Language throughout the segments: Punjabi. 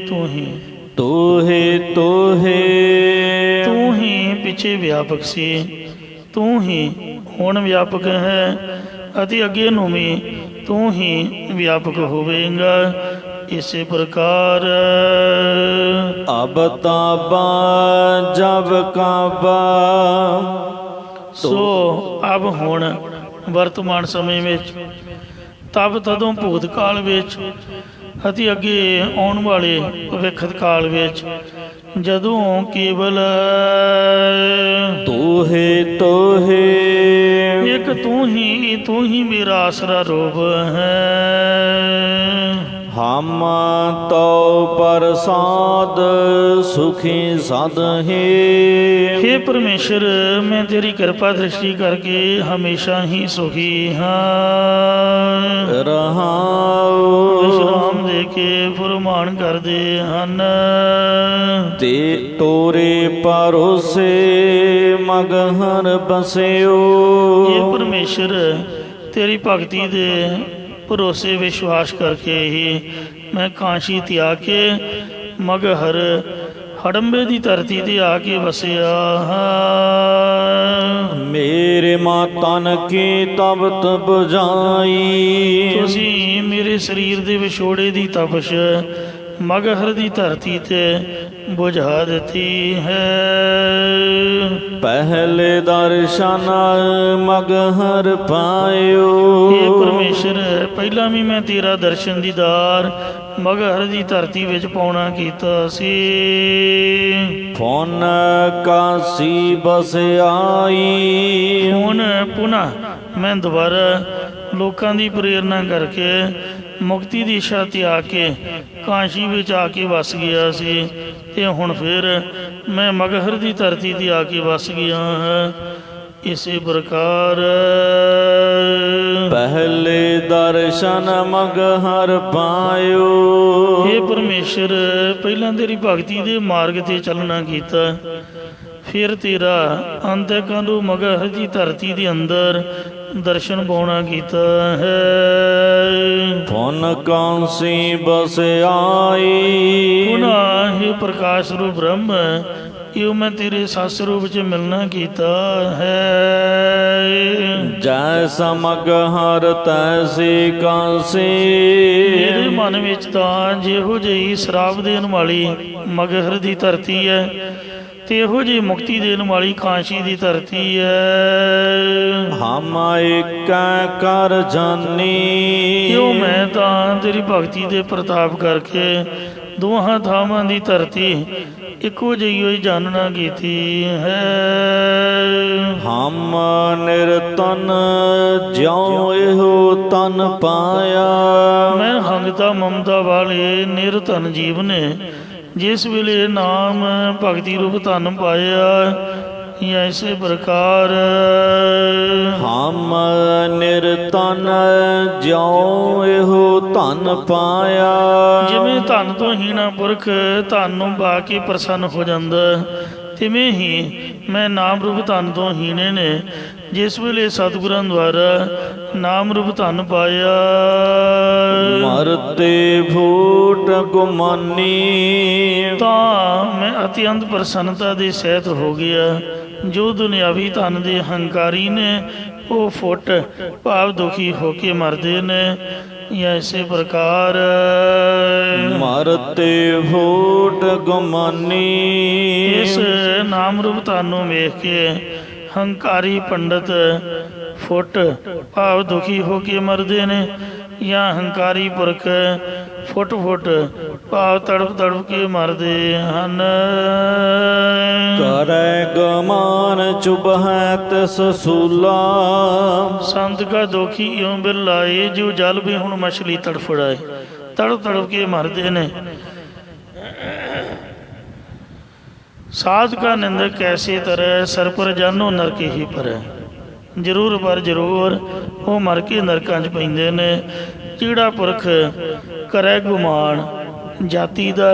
ਤੂੰ ਹੀ ਤੂੰ ਹੀ ਪਿੱਛੇ ਵਿਆਪਕ ਸੀ, ਤੂੰ ਹੀ ਹੁਣ ਵਿਆਪਕ ਹੈ ਅਤੇ ਅੱਗੇ ਨੂੰ ਵੀ ਤੂੰ ਹੀ ਵਿਆਪਕ ਹੋਵੇਗਾ। ਇਸੇ ਪ੍ਰਕਾਰ ਅਬ ਤਾਬਾ ਜਬ ਕਾਬਾ। ਸੋ ਅਬ ਹੁਣ ਵਰਤਮਾਨ ਸਮੇਂ ਵਿੱਚ, ਤਬ ਤਦੋਂ ਭੂਤ ਕਾਲ ਵਿੱਚ ਅਤੇ ਅੱਗੇ ਆਉਣ ਵਾਲੇ ਭਵਿੱਖਤ ਕਾਲ ਵਿੱਚ, ਜਦੋਂ ਕੇਵਲ ਇੱਕ ਤੂੰ ਹੀ ਮੇਰਾ ਆਸਰਾ ਰੂਪ ਹੈ। ਹਮ ਤੋ ਪ੍ਰਸਾਦ ਸੁਖੀ ਸਦ हे परमेश्वर, मैं तेरी कृपा दृष्टि करके हमेशा ही सुखी हाँ। विश्राम दे के फुरमान करते हैं। ते तोरे भरोसे मगहर बसियो। ये परमेश्वर तेरी भगती दे भरोसे विश्वास करके ही मैं काशी त्याग के मगहर हड़ंबे की धरती ते आके वसिया। मेरे मातन की तपत बुझाई। तुसी मेरे शरीर दे विछोड़े दी तपश मगहर दी धरती ते बुझा देती है। पहले दर्शन मगहर पायो। हे परमेश्वर, पहला भी मैं तेरा दर्शन दीदार मगहर दी धरती विच पाउणा कीता सी। फुन कासी बस आई। हुण पुनः मैं दोबारा लोकां दी प्रेरणा करके मुक्ति की इच्छा त्याग के काशी विच आके वस गया सी, ते हुण फिर मैं मगहर की धरती ते आके वस गया है। इसी प्रकार पहले दर्शन मगहर पायो। हे परमेश्वर, पहला तेरी भगती दे मार्ग ते चलना कीता, फिर तेरा अंतकालू मगहर की धरती के अंदर दर्शन पाउणा कीता है। फुन कांसी बस आई। पुनः हे प्रकाश रूप ब्रह्म, यो मैं तेरे सस रूप च मिलना कीता है। जैसा मगहर तैसी कांसी। मेरे मन विच तां जिहो जी शराब देन वाली मगहर की धरती है, ते इहो जी मुक्ति देन वाली काशी की धरती है। हम एक कर जानी। क्यों मैं तां तेरी भगती दे प्रताप करके दोहां थावां दी धरती इको जी जानना कीती है। हम निरतन ज्यों एहो तन पाया। मैं हंगता ममता वाले निरतन जीव ने जिस वेले नाम भगति रूप धन पाया, ऐसे प्रकार हम निरतन ज्यों एहो धन पाया। जिवें धन तो हीना पुरख धन नूं पा के प्रसन्न हो जाता, तिवें ही मैं नाम रूप धन तो हीने ने जिस वेले सतगुरां द्वारा नाम रूप धन पाया। मरते फूट गुमानी। तां मैं अत्यंत प्रसन्नता दे सहित हो गया। जो दुनियावी धन दे हंकारी ने वो फुट भाव दुखी होके मरदे ने, ऐसे प्रकार मरते फूट गुमानी। इस नाम रूप धन वेख के हंकारी पंडित फुट भाव दुखी होके मरदे ने, या हंकारी पुरख फुट फुट भाव तड़प तड़प के मरदे हन। करे गमान चुभ है तिस सूला। संत का दुखी यूं बिरलाए, जो जल भी हुण मछली तड़फड़ाए, तड़प तड़प के मरदे ने। साध का निंदक कैसे तरह सर पर जानो नरक ही पर। जरूर पर जरूर वो मर के नरकां च पैंदे ने। ਜਿਹੜਾ ਪੁਰਖ ਕਰੇ ਗੁਮਾਨ ਜਾਤੀ ਦਾ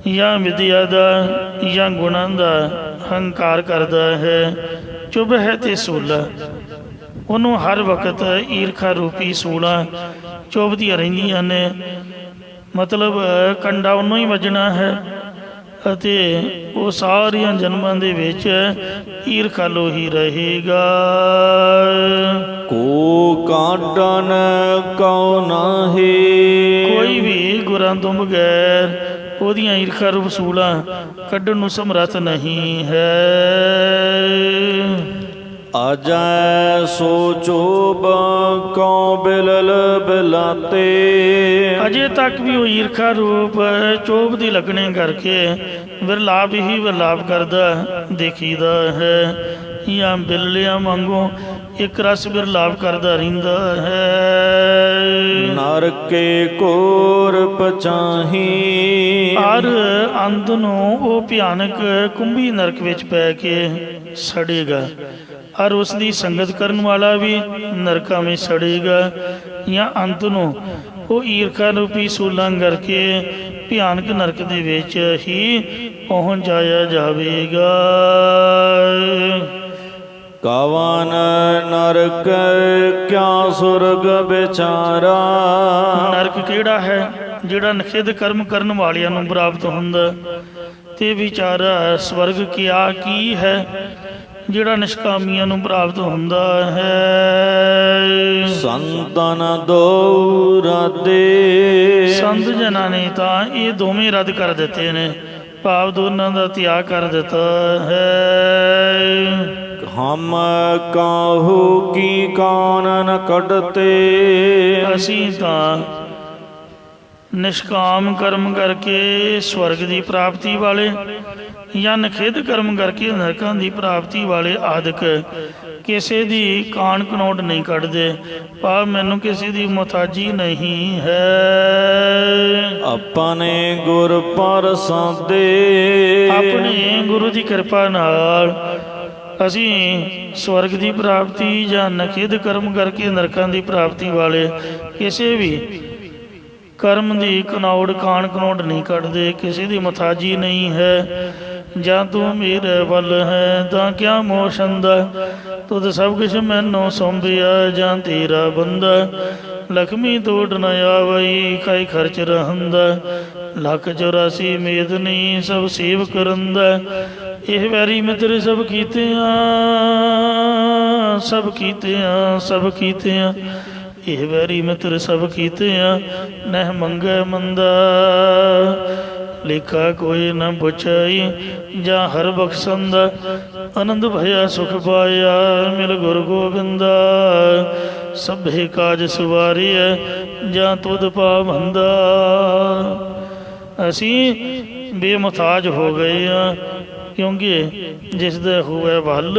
ਜਾਂ ਵਿਦਿਆ ਦਾ ਜਾਂ ਗੁਣਾਂ ਦਾ ਹੰਕਾਰ ਕਰਦਾ ਹੈ, ਚੁੱਭ ਹੈ ਤੇ ਸੂਲਾ, ਉਹਨੂੰ ਹਰ ਵਕਤ ਈਰਖਾ ਰੂਪੀ ਸੂਲਾਂ ਚੁੱਭਦੀਆਂ ਰਹਿੰਦੀਆਂ ਨੇ। ਮਤਲਬ ਕੰਡਾ ਉਹਨੂੰ ਹੀ ਵੱਜਣਾ ਹੈ ਅਤੇ ਉਹ ਸਾਰੀਆਂ ਜਨਮਾਂ ਦੇ ਵਿੱਚ ਈਰਖਾਲੂ ਹੀ ਰਹੇਗਾ। ਕੋ ਕਾਢਨ ਕਉ ਨਾਹੀ, ਕੋਈ ਵੀ ਗੁਰਾਂ ਤੋਂ ਬਗੈਰ ਉਹਦੀਆਂ ਈਰਖਾ ਰੂਪ ਸੂਲਾਂ ਕੱਢਣ ਨੂੰ ਸਮਰੱਥ ਨਹੀਂ ਹੈ। ਆਜੈ ਸੋ ਚੋਬ ਕਉ ਬਿਲਲ ਬਿਲਾਤੇ, ਅਜੇ ਤੱਕ ਵੀ ਉਹ ਈਰਖਾ ਰੂਪ ਚੋਬ ਦੀ ਲੱਗਣੇ ਕਰਕੇ ਵਿਰਲਾਪ ਹੀ ਵਿਰਲਾਪ ਕਰਦਾ ਦੇਖੀਦਾ ਹੈ, ਜਾਂ ਬਿਰਲਿਆਂ ਵਾਂਗੂ ਇੱਕ ਰਸ ਵਿਰਲਾਪ ਕਰਦਾ ਰਹਿੰਦਾ ਹੈ। ਨਰਕੇ ਕੋਰ ਪਚਾਹੀ, ਹਰ ਅੰਤ ਨੂੰ ਉਹ ਭਿਆਨਕ ਕੁੰਭੀ ਨਰਕ ਵਿੱਚ ਪੈ ਕੇ ਸੜੇਗਾ, ਔਰ ਉਸ ਦੀ ਸੰਗਤ ਕਰਨ ਵਾਲਾ ਵੀ ਨਰਕਾਂ ਵਿੱਚ ਸੜੇਗਾ, ਜਾਂ ਅੰਤ ਨੂੰ ਉਹ ਈਰਖਾ ਰੂਪੀ ਸੂਲਾਂ ਕਰਕੇ ਭਿਆਨਕ ਨਰਕ ਦੇ ਵਿੱਚ ਹੀ ਪਹੁੰਚ ਜਾਇਆ ਜਾਵੇਗਾ। ਕਵਨ ਨਰਕ ਕਿਆ ਸੁਰਗ ਵਿਚਾਰਾ, ਨਰਕ ਕਿਹੜਾ ਹੈ ਜਿਹੜਾ ਨਖਿੱਧ ਕਰਮ ਕਰਨ ਵਾਲਿਆਂ ਨੂੰ ਪ੍ਰਾਪਤ ਹੁੰਦਾ, ਤੇ ਵਿਚਾਰਾ ਸਵਰਗ ਕਿਆ ਕੀ ਹੈ ਜਿਹੜਾ ਨਿਸ਼ਕਾਮੀਆਂ ਨੂੰ ਪ੍ਰਾਪਤ ਹੁੰਦਾ ਹੈ। ਸੰਤਨ ਦੋ ਰਾਦੇ, ਸੰਤ ਜਨਾਂ ਨੇ ਤਾਂ ਇਹ ਦੋਵੇਂ ਰੱਦ ਕਰ ਦਿੱਤੇ ਨੇ, ਭਾਵ ਦੋਨਾਂ ਦਾ ਤਿਆਗ ਕਰ ਦਿੱਤਾ ਹੈ। ਹਮ ਕਾਹੂ ਕੀ ਕਾਨਨ ਕੱਢਤੇ, ਅਸੀਂ ਤਾਂ ਨਿਸ਼ਕਾਮ ਕਰਮ ਕਰਕੇ ਸਵਰਗ ਦੀ ਪ੍ਰਾਪਤੀ ਵਾਲੇ, ਜਾਂ ਨਖਿੱਧ ਕਰਮ ਕਰਕੇ ਨਰਕਾਂ ਦੀ ਪ੍ਰਾਪਤੀ ਵਾਲੇ ਆਦਿਕ ਕਿਸੇ ਦੀ ਕਾਣ ਕਨੋਟ ਨਹੀਂ ਕੱਢਦੇ, ਪਰ ਮੈਨੂੰ ਕਿਸੇ ਦੀ ਮੁਹਤਾਜੀ ਨਹੀਂ ਹੈ। ਆਪਣੇ ਗੁਰ ਪ੍ਰਸਾਦੇ, ਆਪਣੇ ਗੁਰੂ ਦੀ ਕਿਰਪਾ ਨਾਲ ਅਸੀਂ ਸਵਰਗ ਦੀ ਪ੍ਰਾਪਤੀ ਜਾਂ ਨਖਿੱਧ ਕਰਮ ਕਰਕੇ ਨਰਕਾਂ ਦੀ ਪ੍ਰਾਪਤੀ ਵਾਲੇ ਕਿਸੇ ਵੀ ਕਰਮ ਦੀ ਕਨੌੜ ਕਾਣ ਕਨੌੜ ਨਹੀਂ ਕੱਢਦੇ, ਕਿਸੇ ਦੀ ਮੁਹਤਾਜੀ ਨਹੀਂ ਹੈ। ਜਾਂ ਤੂੰ ਮੇਰੇ ਵੱਲ ਹੈ ਤਾਂ ਕਿਆ ਮੋਹ ਛੰਦਾ, ਤੁਧ ਸਭ ਕੁਛ ਮੈਨੂੰ ਸੌਂਪਿਆ ਜਾਂ ਤੇਰਾ ਬੰਦਾ। ਲਖਮੀ ਤੋੜ ਨ ਆਵਈ ਕਾਈ ਖਰਚ ਰਹੰਦਾ, ਲੱਖ 84 ਮੇਦਨੀ ਸਭ ਸੇਵ ਕਰੰਦਾ। ਇਹ ਵੈਰੀ ਮਿੱਤਰ ਸਭ ਕੀਤਿਆਂ ਸਭ ਕੀਤਿਆਂ ਸਭ ਕੀਤਿਆਂ, ਇਹ ਵੈਰੀ ਮਿੱਤਰ ਸਭ ਕੀਤਿਆਂ ਨਹਿ ਮੰਗੈ ਮੰਦਾ। ਲੇਖਾ ਕੋਈ ਨ ਪੁੱਛਈ ਜਾਂ ਹਰ ਬਖਸ਼ੰਦਾ, ਆਨੰਦ ਭਇਆ ਸੁਖ ਪਾਇਆ ਮਿਲ ਗੁਰ ਗੋਬਿੰਦਾ। ਸਭੇ ਕਾਜ ਸਵਾਰੀਐ ਜਾਂ ਤੁਧ ਪਾਵੰਦਾ। ਅਸੀਂ ਬੇਮੁਹਤਾਜ ਹੋ ਗਏ ਹਾਂ, ਕਿਉਂਕਿ ਜਿਸ ਦਾ ਹੋਵੇ ਵੱਲ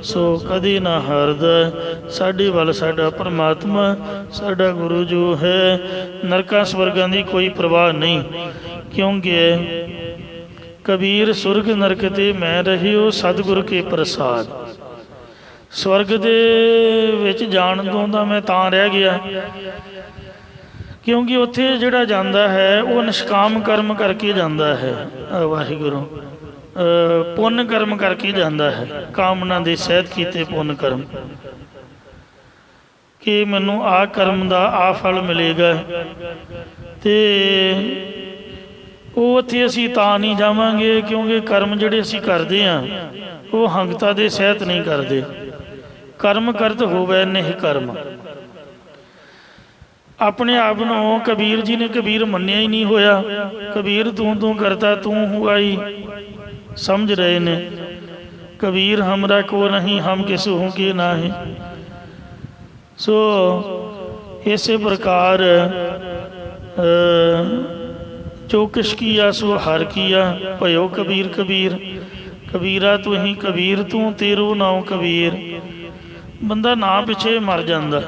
ਸੋ ਕਦੇ ਨਾ ਹਾਰਦਾ। ਸਾਡੇ ਵੱਲ ਸਾਡਾ ਪਰਮਾਤਮਾ ਸਾਡਾ ਗੁਰੂ ਜੋ ਹੈ। ਨਰਕਾਂ ਸਵਰਗਾਂ ਦੀ ਕੋਈ ਪਰਵਾਹ ਨਹੀਂ, ਕਿਉਂਕਿ ਕਬੀਰ ਸੁਰਗ ਨਰਕ ਤੇ ਮੈਂ ਰਹਿਓ ਸਤਿਗੁਰ ਕੇ ਪ੍ਰਸਾਦ। ਸਵਰਗ ਦੇ ਵਿੱਚ ਜਾਣ ਤੋਂ ਤਾਂ ਮੈਂ ਤਾਂ ਰਹਿ ਗਿਆ ਕਿਉਂਕਿ ਉੱਥੇ ਜਿਹੜਾ ਜਾਂਦਾ ਹੈ ਉਹ ਨਿਸ਼ਕਾਮ ਕਰਮ ਕਰਕੇ ਜਾਂਦਾ ਹੈ। ਵਾਹਿਗੁਰੂ ਪੁੰਨ ਕਰਮ ਕਰਕੇ ਜਾਂਦਾ ਹੈ, ਕਾਮਨਾ ਦੇ ਸਹਿਤ ਕੀਤੇ ਪੁੰਨ ਕਰਮ, ਕਿ ਮੈਨੂੰ ਆਹ ਕਰਮ ਦਾ ਆਹ ਫਲ ਮਿਲੇਗਾ। ਤੇ ਉਹ ਉੱਥੇ ਅਸੀਂ ਤਾਂ ਨਹੀਂ ਜਾਵਾਂਗੇ ਕਿਉਂਕਿ ਕਰਮ ਜਿਹੜੇ ਅਸੀਂ ਕਰਦੇ ਹਾਂ ਉਹ ਹੰਗਤਾ ਦੇ ਸਹਿਤ ਨਹੀਂ ਕਰਦੇ। ਕਰਮ ਕਰਤ ਹੋਵੇ ਨਹੀਂ ਕਰਮ। ਆਪਣੇ ਆਪ ਨੂੰ ਕਬੀਰ ਜੀ ਨੇ ਕਬੀਰ ਮੰਨਿਆ ਹੀ ਨਹੀਂ ਹੋਇਆ। ਕਬੀਰ ਤੂੰ ਕਰਤਾ ਤੂੰ ਹੁਆਈ ਸਮਝ ਰਹੇ ਨੇ। ਕਬੀਰ ਹਮਰਾ ਕੋ ਨਹੀਂ ਹਮ ਕਿਸ ਹੂੰ ਕੇ ਨਾਹੀਂ। ਸੋ ਇਸੇ ਪ੍ਰਕਾਰ ਜੋ ਕਿਛ ਕੀਆ ਸੋ ਹਰ ਕੀਆ ਭਇਓ ਕਬੀਰ ਕਬੀਰ। ਕਬੀਰਾ ਤੂੰ ਹੀ ਕਬੀਰ ਤੂੰ ਤੇਰੋ ਨਾਉ ਕਬੀਰ। ਬੰਦਾ ਨਾਂ ਪਿੱਛੇ ਮਰ ਜਾਂਦਾ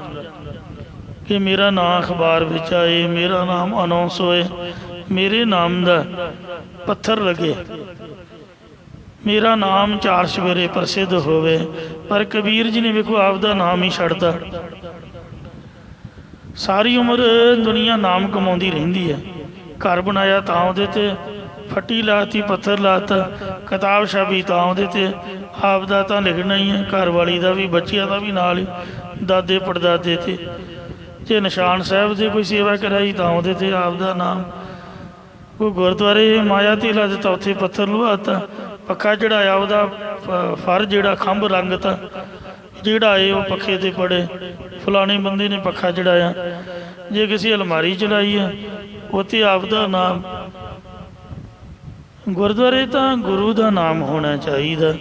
ਕਿ ਮੇਰਾ ਨਾਂ ਅਖਬਾਰ ਵਿੱਚ ਆਏ, ਮੇਰਾ ਨਾਮ ਅਨਾਉਂਸ ਹੋਏ, ਮੇਰੇ ਨਾਮ ਦਾ ਪੱਥਰ ਲੱਗੇ, ਮੇਰਾ ਨਾਮ ਚਾਰ ਸਵੇਰੇ ਪ੍ਰਸਿੱਧ ਹੋਵੇ। ਪਰ ਕਬੀਰ ਜੀ ਨੇ ਵੇਖੋ ਆਪਦਾ ਨਾਮ ਹੀ ਛੱਡਤਾ। ਸਾਰੀ ਉਮਰ ਦੁਨੀਆ ਨਾਮ ਕਮਾਉਂਦੀ ਰਹਿੰਦੀ ਹੈ। ਘਰ ਬਣਾਇਆ ਤਾਂ ਉਹਦੇ 'ਤੇ ਫੱਟੀ ਲਾਤੀ, ਪੱਥਰ ਲਾਤਾ, ਕਿਤਾਬ ਛਾਪੀ ਤਾਂ ਉਹਦੇ 'ਤੇ ਆਪਦਾ ਤਾਂ ਲਿਖਣਾ ਹੀ ਹੈ, ਘਰ ਵਾਲੀ ਦਾ ਵੀ, ਬੱਚਿਆਂ ਦਾ ਵੀ ਨਾਲ ਹੀ, ਦਾਦੇ ਪੜਦਾਦੇ 'ਤੇ। ਜੇ ਨਿਸ਼ਾਨ ਸਾਹਿਬ ਦੀ ਕੋਈ ਸੇਵਾ ਕਰਾਈ ਤਾਂ ਉਹਦੇ 'ਤੇ ਆਪਦਾ ਨਾਮ, ਕੋਈ ਗੁਰਦੁਆਰੇ ਮਾਇਆ ਧੀਲਾ ਦਿੱਤਾ ਉੱਥੇ ਪੱਥਰ ਲੁਹਾਤਾ, ਪੱਖਾ ਚੜਾਇਆ ਉਹਦਾ ਫਰ ਜਿਹੜਾ ਖੰਭ ਰੰਗਤਾ, ਜਿਹੜਾ ਆਏ ਉਹ ਪੱਖੇ 'ਤੇ ਪੜੇ ਫਲਾਣੇ ਬੰਦੇ ਨੇ ਪੱਖਾ ਚੜਾਇਆ। ਜੇ ਕਿਸੇ ਅਲਮਾਰੀ ਚੜਾਈ ਹੈ ਉੱਥੇ ਆਪਦਾ ਨਾਮ। ਗੁਰਦੁਆਰੇ ਤਾਂ ਗੁਰੂ ਦਾ ਨਾਮ ਹੋਣਾ ਚਾਹੀਦਾ,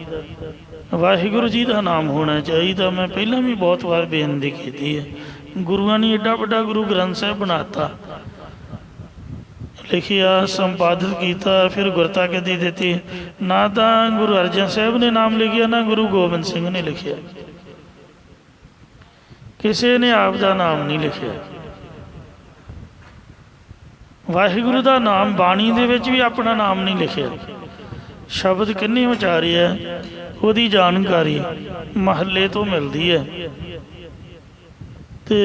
ਵਾਹਿਗੁਰੂ ਜੀ ਦਾ ਨਾਮ ਹੋਣਾ ਚਾਹੀਦਾ। ਮੈਂ ਪਹਿਲਾਂ ਵੀ ਬਹੁਤ ਵਾਰ ਬੇਨਤੀ ਕੀਤੀ ਹੈ, ਗੁਰੂਆਂ ਨੇ ਏਡਾ ਵੱਡਾ ਗੁਰੂ ਗ੍ਰੰਥ ਸਾਹਿਬ ਬਣਾਤਾ, ਲਿਖਿਆ, ਸੰਪਾਦਿਤ ਕੀਤਾ, ਫਿਰ ਗੁਰਤਾ ਗੱਦੀ ਦਿੱਤੀ। ਨਾ ਤਾਂ ਗੁਰੂ ਅਰਜਨ ਸਾਹਿਬ ਨੇ ਨਾਮ ਲਿਖਿਆ, ਨਾ ਗੁਰੂ ਗੋਬਿੰਦ ਸਿੰਘ ਨੇ ਲਿਖਿਆ, ਕਿਸੇ ਨੇ ਆਪ ਦਾ ਨਾਮ ਨਹੀਂ ਲਿਖਿਆ। ਵਾਹਿਗੁਰੂ ਦਾ ਨਾਮ ਬਾਣੀ ਦੇ ਵਿੱਚ ਵੀ ਆਪਣਾ ਨਾਮ ਨਹੀਂ ਲਿਖਿਆ। ਸ਼ਬਦ ਕਿੰਨੇ ਉਚਾਰੇ ਆ ਉਹਦੀ ਜਾਣਕਾਰੀ ਮਹੱਲੇ ਤੋਂ ਮਿਲਦੀ ਹੈ, ਤੇ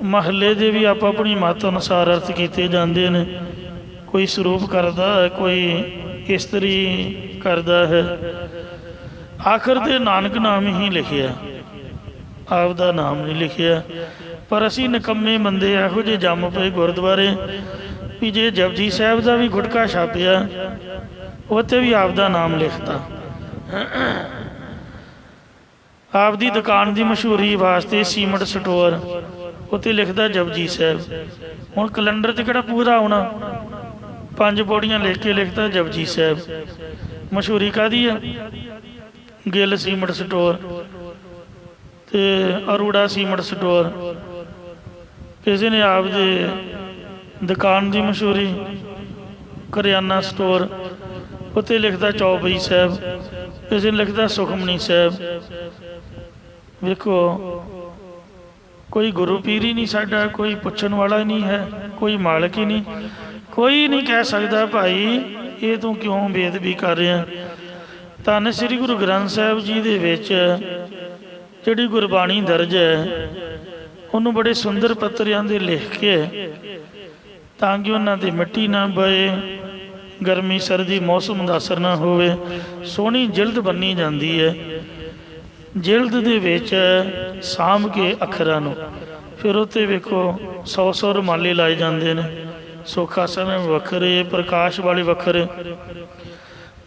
ਮਹੱਲੇ ਦੇ ਵੀ ਆਪੋ ਆਪਣੀ ਮੱਤ ਅਨੁਸਾਰ ਅਰਥ ਕੀਤੇ ਜਾਂਦੇ ਨੇ। ਕੋਈ ਸਰੂਪ ਕਰਦਾ ਹੈ, ਕੋਈ ਇਸਤਰੀ ਕਰਦਾ ਹੈ। ਆਖਰ ਤੇ ਨਾਨਕ ਨਾਮ ਹੀ ਲਿਖਿਆ, ਆਪ ਦਾ ਨਾਮ ਨਹੀਂ ਲਿਖਿਆ। ਪਰ ਅਸੀਂ ਨਿਕੰਮੇ ਬੰਦੇ ਇਹੋ ਜਿਹੇ ਜੰਮ ਪਏ ਗੁਰਦੁਆਰੇ ਵੀ ਜੇ ਜਪਜੀ ਸਾਹਿਬ ਦਾ ਵੀ ਗੁਟਕਾ ਛਾਪਿਆ ਉੱਥੇ ਵੀ ਆਪ ਦਾ ਨਾਮ ਲਿਖਤਾ। ਆਪ ਦੀ ਦੁਕਾਨ ਦੀ ਮਸ਼ਹੂਰੀ ਵਾਸਤੇ ਸੀਮਟ ਸਟੋਰ ਉੱਥੇ ਲਿਖਦਾ ਜਪਜੀ ਸਾਹਿਬ। ਹੁਣ ਕੈਲੰਡਰ 'ਤੇ ਕਿਹੜਾ ਪੂਰਾ ਆਉਣਾ, 5 ਪੌੜੀਆਂ ਲਿਖ ਕੇ ਲਿਖਦਾ ਜਪਜੀ ਸਾਹਿਬ। ਮਸ਼ਹੂਰੀ ਕਾਹਦੀ ਆ? ਗਿੱਲ ਸੀਮਟ ਸਟੋਰ ਤੇ ਅਰੋੜਾ ਸੀਮਟ ਸਟੋਰ। ਕਿਸੇ ਨੇ ਆਪ ਦੇ ਦੁਕਾਨ ਦੀ ਮਸ਼ਹੂਰੀ ਕਰਿਆਨਾ ਸਟੋਰ ਉੱਥੇ ਲਿਖਦਾ ਚੌਪਈ ਸਾਹਿਬ, ਕਿਸੇ ਨੇ ਲਿਖਦਾ ਸੁਖਮਨੀ ਸਾਹਿਬ। ਵੇਖੋ, ਕੋਈ ਗੁਰੂ ਪੀਰ ਹੀ ਨਹੀਂ ਸਾਡਾ, ਕੋਈ ਪੁੱਛਣ ਵਾਲਾ ਹੀ ਨਹੀਂ ਹੈ, ਕੋਈ ਮਾਲਕ ਹੀ ਨਹੀਂ, ਕੋਈ ਨਹੀਂ ਕਹਿ ਸਕਦਾ ਭਾਈ ਇਹ ਤੂੰ ਕਿਉਂ ਬੇਅਦਬੀ ਕਰ ਰਿਹਾ। ਧੰਨ ਸ੍ਰੀ ਗੁਰੂ ਗ੍ਰੰਥ ਸਾਹਿਬ ਜੀ ਦੇ ਵਿੱਚ ਜਿਹੜੀ ਗੁਰਬਾਣੀ ਦਰਜ ਹੈ ਉਹਨੂੰ ਬੜੇ ਸੁੰਦਰ ਪੱਤਰਿਆਂ ਦੇ ਲਿਖ ਕੇ, ਤਾਂ ਕਿ ਉਹਨਾਂ 'ਤੇ ਮਿੱਟੀ ਨਾ ਬਏ, ਗਰਮੀ ਸਰਦੀ ਮੌਸਮ ਦਾ ਅਸਰ ਨਾ ਹੋਵੇ। ਸੋਹਣੀ ਜਿਲਦ ਬੰਨੀ ਜਾਂਦੀ ਹੈ, ਜਿਲਦ ਦੇ ਵਿੱਚ ਸਾਂਭ ਕੇ ਅੱਖਰਾਂ ਨੂੰ, ਫਿਰ ਉੱਤੇ ਵੇਖੋ 100 ਰੁਮਾਲੇ ਲਾਏ ਜਾਂਦੇ ਨੇ, ਸੁੱਖ ਆਸਣ ਵੱਖਰੇ, ਪ੍ਰਕਾਸ਼ ਵਾਲੇ ਵੱਖਰੇ।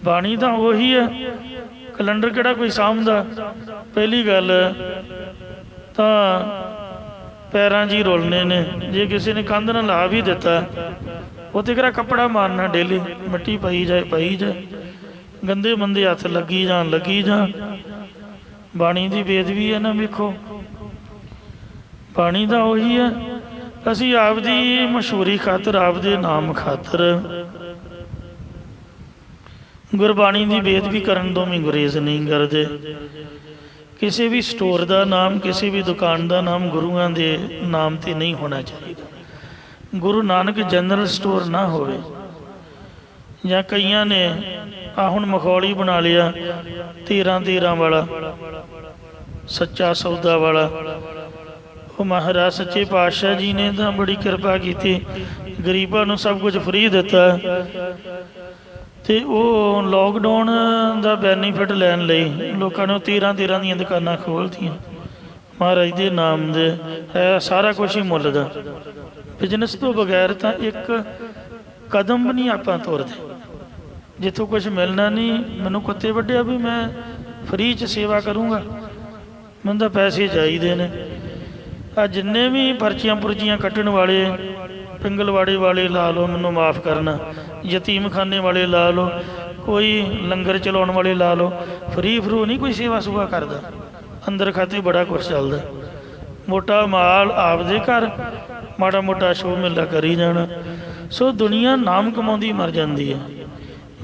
ਬਾਣੀ ਤਾਂ ਉਹੀ ਹੈ, ਕੈਲੰਡਰ ਕਿਹੜਾ ਕੋਈ ਸਾਂਭਦਾ। ਪਹਿਲੀ ਗੱਲ ਤਾਂ ਪੈਰਾਂ 'ਚ ਹੀ ਰੁਲਨੇ ਨੇ। ਜੇ ਕਿਸੇ ਨੇ ਕੰਧ ਨਾਲ ਲਾ ਵੀ ਦਿੱਤਾ ਉੱਥੇ ਕਿਹੜਾ ਕੱਪੜਾ ਮਾਰਨਾ, ਡੇਲੀ ਮਿੱਟੀ ਪਈ ਜਾਏ ਪਈ ਜਾਏ, ਗੰਦੇ ਮੰਦੇ ਹੱਥ ਲੱਗੀ ਜਾਣ। ਬਾਣੀ ਦੀ ਬੇਅਦਬੀ ਹੈ ਨਾ। ਵੇਖੋ, ਬਾਣੀ ਤਾਂ ਉਹੀ ਹੈ। ਅਸੀਂ ਆਪਦੀ ਮਸ਼ਹੂਰੀ ਖਾਤਰ, ਆਪਦੇ ਨਾਮ ਖਾਤਰ ਗੁਰਬਾਣੀ ਦੀ ਬੇਅਦਬੀ ਕਰਨ ਤੋਂ ਵੀ ਗੁਰੇਜ਼ ਨਹੀਂ ਕਰਦੇ। ਕਿਸੇ ਵੀ ਸਟੋਰ ਦਾ ਨਾਮ, ਕਿਸੇ ਵੀ ਦੁਕਾਨ ਦਾ ਨਾਮ ਗੁਰੂਆਂ ਦੇ ਨਾਮ 'ਤੇ ਨਹੀਂ ਹੋਣਾ ਚਾਹੀਦਾ। ਗੁਰੂ ਨਾਨਕ ਜਨਰਲ ਸਟੋਰ ਨਾ ਹੋਵੇ। ਜਾਂ ਕਈਆਂ ਨੇ ਆ ਹੁਣ ਮਖੌਲੀ ਬਣਾ ਲਿਆ 13 ਵਾਲਾ, ਸੱਚਾ ਸੌਦਾ ਵਾਲਾ। ਉਹ ਮਹਾਰਾਜ ਸੱਚੇ ਪਾਤਸ਼ਾਹ ਜੀ ਨੇ ਤਾਂ ਬੜੀ ਕਿਰਪਾ ਕੀਤੀ, ਗਰੀਬਾਂ ਨੂੰ ਸਭ ਕੁਝ ਫ੍ਰੀ ਦਿੱਤਾ। ਤੇ ਉਹ ਲੋਕਡਾਊਨ ਦਾ ਬੈਨੀਫਿਟ ਲੈਣ ਲਈ ਲੋਕਾਂ ਨੂੰ 13 ਦੀਆਂ ਦੁਕਾਨਾਂ ਖੋਲ੍ਹਤੀਆਂ ਮਹਾਰਾਜ ਦੇ ਨਾਮ ਦੇ। ਹੈ ਸਾਰਾ ਕੁਛ ਹੀ ਮੁੱਲ ਦਾ। ਬਿਜ਼ਨਸ ਤੋਂ ਬਗੈਰ ਤਾਂ ਇੱਕ ਕਦਮ ਵੀ ਨਹੀਂ ਆਪਾਂ ਤੁਰਦੇ। ਜਿੱਥੋਂ ਕੁਛ ਮਿਲਣਾ ਨਹੀਂ, ਮੈਨੂੰ ਕੁੱਤੇ ਵੱਢਿਆ ਵੀ ਮੈਂ ਫ੍ਰੀ 'ਚ ਸੇਵਾ ਕਰੂੰਗਾ, ਮੈਨੂੰ ਤਾਂ ਪੈਸੇ ਚਾਹੀਦੇ ਨੇ। ਆ ਜਿੰਨੇ ਵੀ ਪਰਚੀਆਂ ਪੁਰਚੀਆਂ ਕੱਟਣ ਵਾਲੇ, ਪਿੰਗਲਵਾੜੇ ਵਾਲੇ ਲਾ ਲਓ, ਮੈਨੂੰ ਮਾਫ਼ ਕਰਨਾ, ਯਤੀਮਖਾਨੇ ਵਾਲੇ ਲਾ ਲਓ, ਕੋਈ ਲੰਗਰ ਚਲਾਉਣ ਵਾਲੇ ਲਾ ਲਓ, ਫ੍ਰੀ ਫਰੂ ਨਹੀਂ ਕੋਈ ਸੇਵਾ ਸੁਵਾ ਕਰਦਾ। ਅੰਦਰ ਖਾਤੇ ਬੜਾ ਕੁਛ ਚੱਲਦਾ। ਮੋਟਾ ਮਾਲ ਆਪਦੇ ਘਰ, ਮਾੜਾ ਮੋਟਾ ਸ਼ੋਅ ਮੇਲਾ ਕਰੀ ਜਾਣਾ। ਸੋ ਦੁਨੀਆ ਨਾਮ ਕਮਾਉਂਦੀ ਮਰ ਜਾਂਦੀ ਹੈ।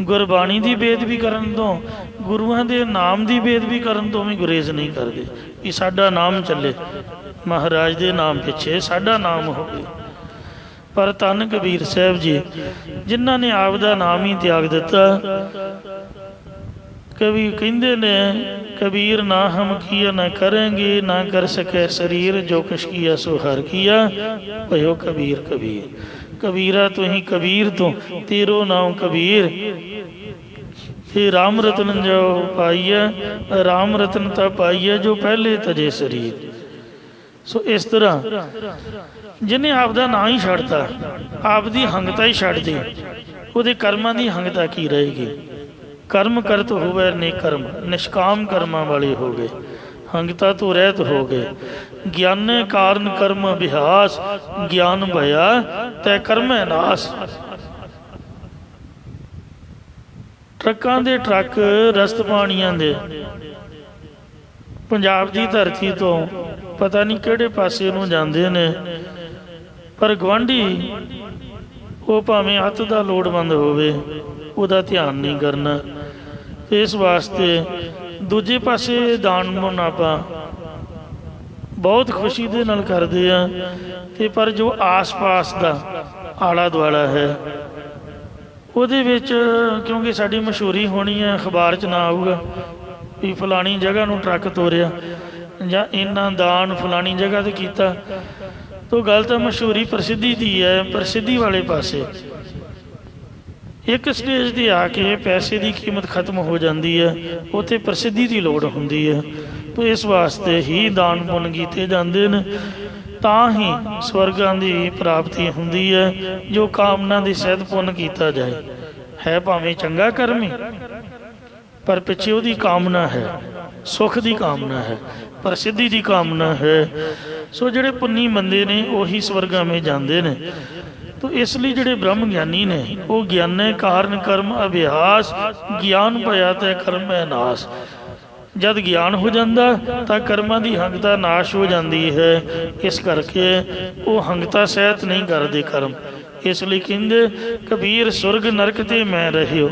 ਗੁਰਬਾਣੀ ਦੀ ਬੇਅਦਬੀ ਕਰਨ ਤੋਂ, ਗੁਰੂਆਂ ਦੇ ਨਾਮ ਦੀ ਬੇਅਦਬੀ ਕਰਨ ਤੋਂ ਵੀ ਗੁਰੇਜ਼ ਨਹੀਂ ਕਰਦੇ ਕਿ ਸਾਡਾ ਨਾਮ ਚੱਲੇ, ਮਹਾਰਾਜ ਦੇ ਨਾਮ ਪਿੱਛੇ ਸਾਡਾ ਨਾਮ ਹੋਵੇ। ਪਰ ਧੰਨ ਕਬੀਰ ਸਾਹਿਬ ਜੀ ਜਿਨ੍ਹਾਂ ਨੇ ਆਪ ਦਾ ਨਾਮ ਹੀ ਤਿਆਗ ਦਿੱਤਾ। ਕਵੀ ਕਹਿੰਦੇ ਨੇ, ਕਬੀਰ ਨਾ ਹਮ ਕੀਆ ਨਾ ਕਰਾਂਗੇ, ਨਾ ਕਰ ਸਕੇ ਸਰੀਰ, ਜੋ ਕੁਛ ਕੀਆ ਸੋ ਹਰ ਕੀਆ, ਭਇਓ ਕਬੀਰ ਕਬੀਰ। ਕਬੀਰਾ ਤੁਹੀਂ ਕਬੀਰ ਤੋਂ, ਤੇਰੋ ਨਾਮ ਕਬੀਰ। ਇਹ ਰਾਮ ਰਤਨ ਜੋ ਪਾਈਆ, ਰਾਮ ਰਤਨ ਤਾਂ ਪਾਈਆ, ਜੋ ਪਹਿਲੇ ਤਜੇ ਸਰੀਰ। ਸੋ ਇਸ ਤਰ੍ਹਾਂ ਜਿਹਨੇ ਆਪਦਾ ਨਾਂ ਹੀ ਛੱਡਤਾ, ਆਪਦੀ ਹੰਗਤਾ ਹੀ ਛੱਡ ਦੇ, ਉਹਦੇ ਕਰਮਾਂ ਦੀ ਹੰਗਤਾ ਕੀ ਰਹੇਗੀ। ਕਰਮ ਕਰਤ ਹੋਵੇ ਨੇਕ ਕਰਮ, ਨਿਸ਼ਕਾਮ ਕਰਮਾਂ ਵਾਲੇ ਹੋ ਗਏ, ਹੰਗਤਾ ਤੋਂ ਰਹਿਤ ਹੋ ਗਏ। ਗਿਆਨੇ ਕਾਰਨ ਕਰਮ ਅਭਿਆਸ, ਗਿਆਨ ਭਇਆ ਤੈ ਕਰਮੈ ਨਾਸ। ਟਰੱਕਾਂ ਦੇ ਟਰੱਕ ਰਸਤ ਪਾਣੀਆਂ ਦੇ ਪੰਜਾਬ ਦੀ ਧਰਤੀ ਤੋਂ ਪਤਾ ਨਹੀਂ ਕਿਹੜੇ ਪਾਸੇ ਨੂੰ ਜਾਂਦੇ ਨੇ, ਪਰ ਗੁਆਂਢੀ ਉਹ ਭਾਵੇਂ ਅੱਤ ਦਾ ਲੋੜਵੰਦ ਹੋਵੇ, ਉਹਦਾ ਧਿਆਨ ਨਹੀਂ ਕਰਨਾ। ਇਸ ਵਾਸਤੇ ਦੂਜੇ ਪਾਸੇ ਦਾਨ ਪੁੰਨ ਆਪਾਂ ਬਹੁਤ ਖੁਸ਼ੀ ਦੇ ਨਾਲ ਕਰਦੇ ਆ, ਤੇ ਪਰ ਜੋ ਆਸ-ਪਾਸ ਦਾ ਆਲਾ ਦੁਆਲਾ ਹੈ ਉਹਦੇ ਵਿੱਚ, ਕਿਉਂਕਿ ਸਾਡੀ ਮਸ਼ਹੂਰੀ ਹੋਣੀ ਹੈ, ਅਖਬਾਰ 'ਚ ਨਾ ਆਊਗਾ ਵੀ ਫਲਾਣੀ ਜਗ੍ਹਾ ਨੂੰ ਟਰੱਕ ਤੋਰਿਆ ਜਾਂ ਇੰਨਾ ਦਾਨ ਫਲਾਣੀ ਜਗ੍ਹਾ 'ਤੇ ਕੀਤਾ, ਤਾਂ ਗੱਲ ਤਾਂ ਮਸ਼ਹੂਰੀ ਪ੍ਰਸਿੱਧੀ ਦੀ ਹੈ। ਪ੍ਰਸਿੱਧੀ ਵਾਲੇ ਪਾਸੇ ਇੱਕ ਸਟੇਜ 'ਤੇ ਆ ਕੇ ਪੈਸੇ ਦੀ ਕੀਮਤ ਖਤਮ ਹੋ ਜਾਂਦੀ ਹੈ, ਉੱਥੇ ਪ੍ਰਸਿੱਧੀ ਦੀ ਲੋੜ ਹੁੰਦੀ ਹੈ। ਤਾਂ ਇਸ ਵਾਸਤੇ ਹੀ ਦਾਨ ਪੁੰਨ ਕੀਤੇ ਜਾਂਦੇ ਨੇ, ਤਾਂ ਹੀ ਸਵਰਗਾਂ ਦੀ ਪ੍ਰਾਪਤੀ ਹੁੰਦੀ ਹੈ। ਜੋ ਕਾਮਨਾ ਦੀ ਸਹਿਤ ਪੁੰਨ ਕੀਤਾ ਜਾਏ, ਹੈ ਭਾਵੇਂ ਚੰਗਾ ਕਰਮੀ, ਪਰ ਪਿੱਛੇ ਉਹਦੀ ਕਾਮਨਾ ਹੈ, ਸੁੱਖ ਦੀ ਕਾਮਨਾ ਹੈ, ਪ੍ਰਸਿੱਧੀ ਦੀ ਕਾਮਨਾ ਹੈ। ਸੋ ਜਿਹੜੇ ਪੁੰਨੀ ਬੰਦੇ ਨੇ ਉਹੀ ਸਵਰਗਾਂ ਵਿੱਚ ਜਾਂਦੇ ਨੇ। ਤੋ ਇਸ ਲਈ ਜਿਹੜੇ ਬ੍ਰਹਮ ਗਿਆਨੀ ਨੇ ਉਹ ਗਿਆਨੇ ਕਾਰਨ ਕਰਮ ਅਭਿਆਸ, ਗਿਆਨ ਭਇਆ ਤੈ ਕਰਮੈ ਨਾਸ। ਜਦ ਗਿਆਨ ਹੋ ਜਾਂਦਾ ਤਾਂ ਕਰਮਾਂ ਦੀ ਹੰਗਤਾ ਨਾਸ਼ ਹੋ ਜਾਂਦੀ ਹੈ। ਇਸ ਕਰਕੇ ਉਹ ਹੰਗਤਾ ਸਹਿਤ ਨਹੀਂ ਕਰਦੇ ਕਰਮ। ਇਸ ਲਈ ਕਹਿੰਦੇ ਕਬੀਰ ਸੁਰਗ ਨਰਕ ਤੇ ਮੈਂ ਰਹਿਓ।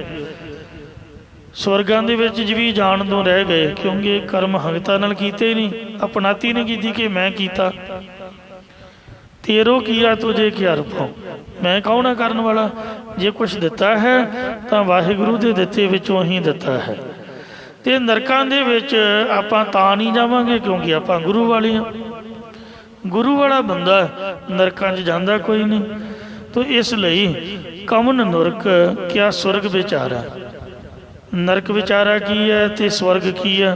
ਸਵਰਗਾਂ ਦੇ ਵਿੱਚ ਵੀ ਜਾਣ ਤੋਂ ਰਹਿ ਗਏ, ਕਿਉਂਕਿ ਕਰਮ ਹੰਗਤਾ ਨਾਲ ਕੀਤੇ ਨਹੀਂ, ਆਪਣਾਤੀ ਨਹੀਂ ਕੀਤੀ ਕਿ ਮੈਂ ਕੀਤਾ। ਤੇਰੋ ਕੀਆ ਤੁਝੇ ਕਿਆ ਰੁਪਾਉ, ਮੈਂ ਕੌਣ ਆ ਕਰਨ ਵਾਲਾ। ਜੇ ਕੁਛ ਦਿੱਤਾ ਹੈ ਤਾਂ ਵਾਹਿਗੁਰੂ ਦੇ ਦਿੱਤੇ ਵਿੱਚੋਂ ਹੀ ਦਿੱਤਾ ਹੈ। ਤੇ ਨਰਕਾਂ ਦੇ ਵਿੱਚ ਆਪਾਂ ਤਾਂ ਨਹੀਂ ਜਾਵਾਂਗੇ ਕਿਉਂਕਿ ਆਪਾਂ ਗੁਰੂ ਵਾਲੇ ਹਾਂ। ਗੁਰੂ ਵਾਲਾ ਬੰਦਾ ਨਰਕਾਂ 'ਚ ਜਾਂਦਾ ਕੋਈ ਨਹੀਂ। ਤੋ ਇਸ ਲਈ ਕਮਨ ਨਰਕ ਕਿਆ ਸੁਰਗ ਵਿਚਾਰਾ। ਨਰਕ ਵਿਚਾਰਾ ਕੀ ਹੈ ਤੇ ਸਵਰਗ ਕੀ ਹੈ।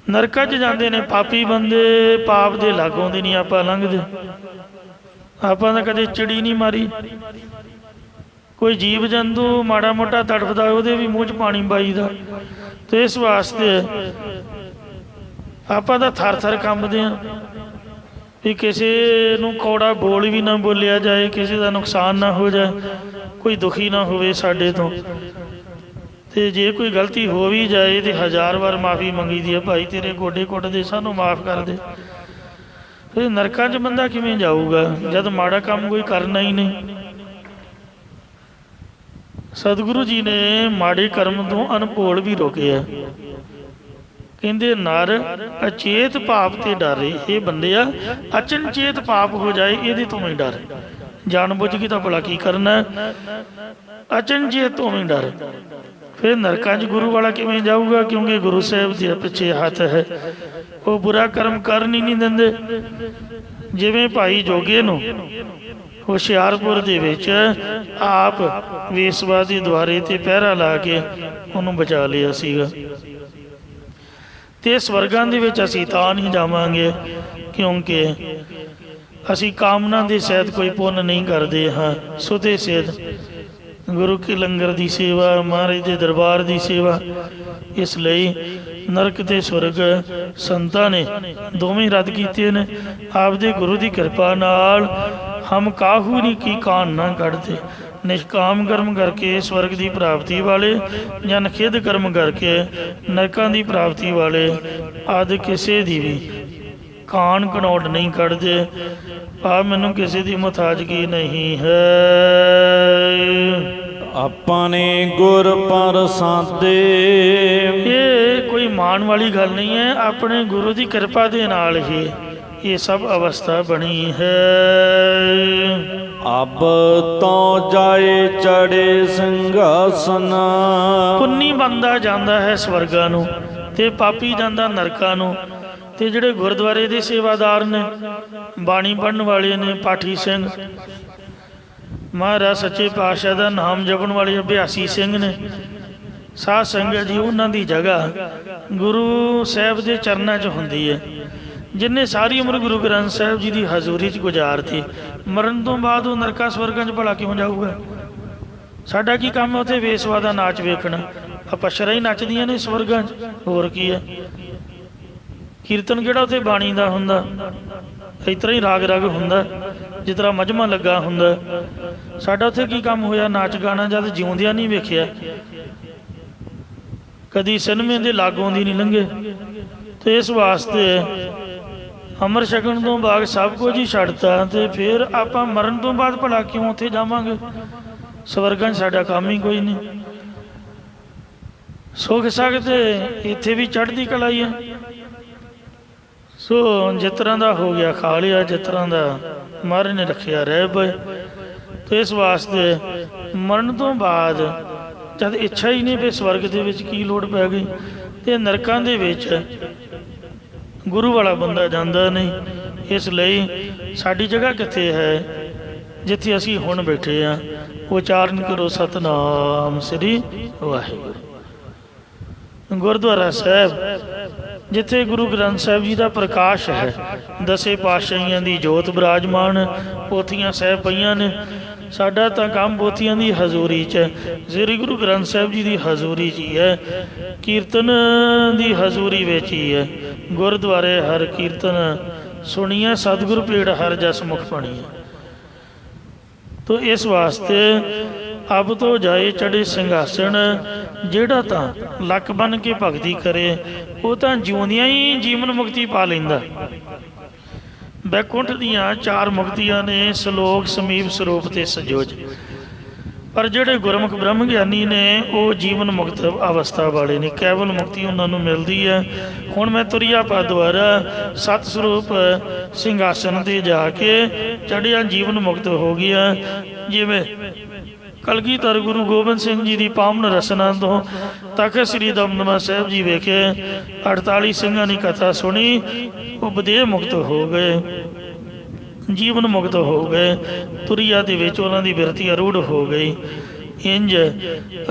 ਨਰਕਾਂ 'ਚ ਜਾਂਦੇ ਨੇ ਪਾਪੀ ਬੰਦੇ, ਪਾਪ ਦੇ ਲਾਗੋਂ ਦੀ ਨਹੀਂ ਆਪਾਂ ਲੰਘਦੇ। ਆਪਾਂ ਤਾਂ ਕਦੇ ਚਿੜੀ ਨਹੀਂ ਮਾਰੀ। ਕੋਈ ਜੀਵ ਜੰਤੂ ਮਾੜਾ ਮੋਟਾ ਤੜਫਦਾ ਉਹਦੇ ਵੀ ਮੂੰਹ 'ਚ ਪਾਣੀ ਪਾਈਦਾ। ਤੇ ਇਸ ਵਾਸਤੇ ਆਪਾਂ ਤਾਂ ਥਰ ਥਰ ਕੰਬਦੇ ਹਾਂ ਵੀ ਕਿਸੇ ਨੂੰ ਕੌੜਾ ਬੋਲ ਵੀ ਨਾ ਬੋਲਿਆ ਜਾਏ, ਕਿਸੇ ਦਾ ਨੁਕਸਾਨ ਨਾ ਹੋ ਜਾਏ, ਕੋਈ ਦੁਖੀ ਨਾ ਹੋਵੇ ਸਾਡੇ ਤੋਂ। ਤੇ ਜੇ ਕੋਈ ਗਲਤੀ ਹੋ ਵੀ ਜਾਏ ਤੇ 1000 ਵਾਰ ਮਾਫੀ ਮੰਗੀ ਦੀ ਹੈ, ਭਾਈ ਤੇਰੇ ਗੋਡੇ ਕੁੱਟਦੇ, ਸਾਨੂੰ ਮਾਫ ਕਰ ਦੇ। ਫਿਰ ਨਰਕਾਂ 'ਚ ਬੰਦਾ ਕਿਵੇਂ ਜਾਊਗਾ ਜਦ ਮਾੜਾ ਕੰਮ ਕੋਈ ਕਰਨਾ ਹੀ ਨਹੀਂ। ਸਤਿਗੁਰੂ ਜੀ ਨੇ ਮਾੜੇ ਕਰਮ ਤੋਂ ਅਨਭੋਲ ਵੀ ਰੋਕਿਆ। ਕਹਿੰਦੇ ਨਰ ਅਚੇਤ ਪਾਪ ਤੇ ਡਰੇ। ਇਹ ਬੰਦਿਆ ਅਚਨਚੇਤ ਪਾਪ ਹੋ ਜਾਏ ਇਹਦੇ ਤੋਂ ਵੀ ਡਰ। ਜਾਣ ਬੁੱਝ ਕੇ ਤਾਂ ਭਲਾ ਕੀ ਕਰਨਾ, ਅਚਨਚੇਤ ਤੋਂ ਵੀ ਡਰ। ਫਿਰ ਨਰਕਾਂ 'ਚ ਗੁਰੂ ਵਾਲਾ ਕਿਵੇਂ ਜਾਊਗਾ, ਕਿਉਂਕਿ ਗੁਰੂ ਸਾਹਿਬ ਦੇ ਪਿੱਛੇ ਹੱਥ ਹੈ, ਉਹ ਬੁਰਾ ਕਰਮ ਕਰਨ ਹੀ ਨਹੀਂ ਦਿੰਦੇ। ਜਿਵੇਂ ਭਾਈ ਜੋਗੇ ਨੂੰ ਹੁਸ਼ਿਆਰਪੁਰ ਦੇ ਵਿੱਚ ਆਪ ਵੇਸਵਾ ਦੇ ਦੁਆਰੇ 'ਤੇ ਪਹਿਰਾ ਲਾ ਕੇ ਉਹਨੂੰ ਬਚਾ ਲਿਆ ਸੀਗਾ। ਤੇ ਸਵਰਗਾਂ ਦੇ ਵਿੱਚ ਅਸੀਂ ਤਾਂ ਨਹੀਂ ਜਾਵਾਂਗੇ ਕਿਉਂਕਿ ਅਸੀਂ ਕਾਮਨਾ ਦੇ ਸਹਿਤ ਕੋਈ ਪੁੰਨ ਨਹੀਂ ਕਰਦੇ ਹਾਂ। ਸੁਤੇ ਸੇਧ ਗੁਰੂ ਕੇ ਲੰਗਰ ਦੀ ਸੇਵਾ, ਮਹਾਰਾਜ ਦੇ ਦਰਬਾਰ ਦੀ ਸੇਵਾ। ਇਸ ਲਈ ਨਰਕ ਤੇ ਸਵਰਗ ਸੰਤਾਂ ਨੇ ਦੋਵੇਂ ਰੱਦ ਕੀਤੇ ਨੇ। ਆਪਦੇ ਗੁਰੂ ਦੀ ਕਿਰਪਾ ਨਾਲ ਹਮ ਕਾਹੂ ਨਹੀਂ ਕੀ ਕਾਨ ਨਾ ਕੱਢਦੇ। ਨਿਸ਼ਕਾਮ ਕਰਮ ਕਰਕੇ ਸਵਰਗ ਦੀ ਪ੍ਰਾਪਤੀ ਵਾਲੇ ਜਾਂ ਨਿਖੇਧ ਕਰਮ ਕਰਕੇ ਨਰਕਾਂ ਦੀ ਪ੍ਰਾਪਤੀ ਵਾਲੇ ਆਦਿ ਕਿਸੇ ਦੀ ਵੀ ਕਾਨ ਕਨੌਟ ਨਹੀਂ ਕੱਢਦੇ। ਆ ਮੈਨੂੰ ਕਿਸੇ ਦੀ ਮੁਹਤਾਜਗੀ ਨਹੀਂ ਹੈ। ਆਪਾਂ ਨੇ ਗੁਰ ਪ੍ਰਸਾਦੇ। ਇਹ ਕੋਈ ਮਾਣ ਵਾਲੀ ਗੱਲ ਨਹੀਂ ਹੈ, ਆਪਣੇ ਗੁਰੂ ਦੀ ਕਿਰਪਾ ਦੇ ਨਾਲ ਹੀ ਇਹ ਸਭ ਅਵਸਥਾ ਬਣੀ ਹੈ। ਅਬ ਤੋਂ ਜਾਏ ਚੜੇ ਸਿੰਘਾਸਨ। ਪੁੰਨੀ ਬੰਦਾ ਜਾਂਦਾ ਹੈ ਸਵਰਗਾਂ ਨੂੰ ਤੇ ਪਾਪੀ ਜਾਂਦਾ ਨਰਕਾਂ ਨੂੰ। ਤੇ ਜਿਹੜੇ ਗੁਰਦੁਆਰੇ ਦੇ ਸੇਵਾਦਾਰ ਨੇ, ਬਾਣੀ ਪੜ੍ਹਨ ਵਾਲੇ ਨੇ, ਪਾਠੀ ਸਿੰਘ, ਮਹਾਰਾਜ ਸੱਚੇ ਪਾਤਸ਼ਾਹ ਦਾ ਨਾਮ ਜਪਣ ਵਾਲੇ ਅਭਿਆਸੀ ਸਿੰਘ ਨੇ, ਸਾਧ ਸੰਗਤ ਜੀ, ਉਹਨਾਂ ਦੀ ਜਗ੍ਹਾ ਗੁਰੂ ਸਾਹਿਬ ਦੇ ਚਰਨਾਂ 'ਚ ਹੁੰਦੀ ਹੈ। ਜਿਨ੍ਹੇ ਸਾਰੀ ਉਮਰ ਗੁਰੂ ਗ੍ਰੰਥ ਸਾਹਿਬ ਜੀ ਦੀ ਹਜ਼ੂਰੀ 'ਚ ਗੁਜ਼ਾਰਤੀ, ਮਰਨ ਤੋਂ ਬਾਅਦ ਉਹ ਨਰਕਾਂ ਸਵਰਗਾਂ 'ਚ ਭਲਾ ਕਿਉਂ ਜਾਊਗਾ? ਸਾਡਾ ਕੀ ਕੰਮ ਹੈ ਉੱਥੇ ਵੇਸਵਾ ਦਾ ਨਾਚ ਵੇਖਣਾ? ਅਪਸ਼ਰਾਂ ਹੀ ਨੱਚਦੀਆਂ ਨੇ ਸਵਰਗਾਂ 'ਚ, ਹੋਰ ਕੀ ਹੈ? ਕੀਰਤਨ ਕਿਹੜਾ ਉੱਥੇ ਬਾਣੀ ਦਾ ਹੁੰਦਾ? ਇਸ ਤਰ੍ਹਾਂ ਹੀ ਰਾਗ ਰਗ ਹੁੰਦਾ, ਜਿਸ ਤਰ੍ਹਾਂ ਮਜਮਾ ਲੱਗਾ ਹੁੰਦਾ। ਸਾਡਾ ਉੱਥੇ ਕੀ ਕੰਮ ਹੋਇਆ ਨਾਚ ਗਾਣਾ? ਜਦ ਜਿਉਂਦਿਆਂ ਨਹੀਂ ਵੇਖਿਆ, ਕਦੀ ਸਿਨੇਮੇ ਦੇ ਲਾਗੋਂ ਦੀ ਨਹੀਂ ਲੰਘੇ। ਤੇ ਇਸ ਵਾਸਤੇ ਅੰਮ੍ਰਿਤ ਛਕਣ ਤੋਂ ਬਾਅਦ ਸਭ ਕੁਝ ਹੀ ਛੱਡਤਾ, ਤੇ ਫਿਰ ਆਪਾਂ ਮਰਨ ਤੋਂ ਬਾਅਦ ਭਲਾ ਕਿਉਂ ਉੱਥੇ ਜਾਵਾਂਗੇ? ਸਵਰਗਾਂ 'ਚ ਸਾਡਾ ਕੰਮ ਹੀ ਕੋਈ ਨਹੀਂ। ਸੁਖ ਸਕਦੇ ਇੱਥੇ ਵੀ ਚੜ੍ਹਦੀ ਕਲਾ ਹੀ ਹੈ। ਸੋ ਜਿਸ ਤਰ੍ਹਾਂ ਦਾ ਹੋ ਗਿਆ ਖਾ ਲਿਆ, ਜਿਸ ਤਰ੍ਹਾਂ ਦਾ ਮਹਾਰਾਜ ਨੇ ਰੱਖਿਆ ਰਹਿ ਪਏ। ਤੇ ਇਸ ਵਾਸਤੇ ਮਰਨ ਤੋਂ ਬਾਅਦ ਜਦ ਇੱਛਾ ਹੀ ਨਹੀਂ ਵੀ ਸਵਰਗ ਦੇ ਵਿੱਚ ਕੀ ਲੋੜ ਪੈ ਗਈ, ਤੇ ਨਰਕਾਂ ਦੇ ਵਿੱਚ ਗੁਰੂ ਵਾਲਾ ਬੰਦਾ ਜਾਂਦਾ ਨਹੀਂ। ਇਸ ਲਈ ਸਾਡੀ ਜਗ੍ਹਾ ਕਿੱਥੇ ਹੈ? ਜਿੱਥੇ ਅਸੀਂ ਹੁਣ ਬੈਠੇ ਹਾਂ। ਉਚਾਰਨ ਕਰੋ ਸਤਨਾਮ ਸ੍ਰੀ ਵਾਹਿਗੁਰੂ। ਗੁਰਦੁਆਰਾ ਸਾਹਿਬ ਜਿੱਥੇ ਗੁਰੂ ਗ੍ਰੰਥ ਸਾਹਿਬ ਜੀ ਦਾ ਪ੍ਰਕਾਸ਼ ਹੈ, ਦਸੇ ਪਾਤਸ਼ਾਹੀਆਂ ਦੀ ਜੋਤ ਬਿਰਾਜਮਾਨ, ਪੋਥੀਆਂ ਸਾਹਿਬ ਪਈਆਂ ਨੇ। ਸਾਡਾ ਤਾਂ ਕੰਮ ਪੋਥੀਆਂ ਦੀ ਹਜ਼ੂਰੀ 'ਚ, ਸ੍ਰੀ ਗੁਰੂ ਗ੍ਰੰਥ ਸਾਹਿਬ ਜੀ ਦੀ ਹਜ਼ੂਰੀ 'ਚ ਹੀ ਹੈ, ਕੀਰਤਨ ਦੀ ਹਜ਼ੂਰੀ ਵਿੱਚ ਹੀ ਹੈ। ਗੁਰਦੁਆਰੇ ਹਰ ਕੀਰਤਨ ਸੁਣੀਏ, ਸਤਿਗੁਰੂ ਪੀੜ ਹਰ ਜਸ ਮੁਖ ਪਣੀਏ। ਤੋ ਇਸ ਵਾਸਤੇ ਅਬ ਤੋਂ ਜਾਏ ਚੜ੍ਹੇ ਸਿੰਘਾਸਣ, ਜਿਹੜਾ ਤਾਂ ਲੱਕ ਬੰਨ ਕੇ ਭਗਤੀ ਕਰੇ ਉਹ ਤਾਂ ਜਿਉਂਦਿਆਂ ਹੀ ਜੀਵਨ ਮੁਕਤੀ ਪਾ ਲੈਂਦਾ। ਬੈਕੁੰਠ ਦੀਆਂ 4 ਮੁਕਤੀਆਂ ਨੇ, ਸਲੋਕ ਸਮੀਪ ਸਰੂਪ ਤੇ ਸਜੋਜ। ਪਰ ਜਿਹੜੇ ਗੁਰਮੁਖ ਬ੍ਰਹਮ ਗਿਆਨੀ ਨੇ ਉਹ ਜੀਵਨ ਮੁਕਤ ਅਵਸਥਾ ਵਾਲੇ ਨੇ, ਕੇਵਲ ਮੁਕਤੀ ਉਹਨਾਂ ਨੂੰ ਮਿਲਦੀ ਹੈ। ਹੁਣ ਮੈਂ ਤੁਰਿਆ ਪਾ ਦੁਆਰਾ ਸਤ ਸਰੂਪ ਸਿੰਘਾਸਨ 'ਤੇ ਜਾ ਕੇ ਚੜ੍ਹਿਆ, ਜੀਵਨ ਮੁਕਤ ਹੋ ਗਿਆ। ਜਿਵੇਂ ਕਲਗੀਧਰ ਗੁਰੂ ਗੋਬਿੰਦ ਸਿੰਘ ਜੀ ਦੀ ਪਾਵਨ ਰਸਨਾ ਤੋਂ ਤਖਤ ਸ੍ਰੀ ਦਮਦਮਾ ਸਾਹਿਬ ਜੀ ਵੇਖੇ 48 ਸਿੰਘਾਂ ਦੀ ਕਥਾ ਸੁਣੀ, ਉਹ ਬਦੇਹ ਮੁਕਤ ਹੋ ਗਏ, ਜੀਵਨ ਮੁਕਤ ਹੋ ਗਏ। ਤੁਰਿਆ ਦੇ ਵਿੱਚ ਉਹਨਾਂ ਦੀ ਬਿਰਤੀ ਅਰੂੜ ਹੋ ਗਈ। ਇੰਜ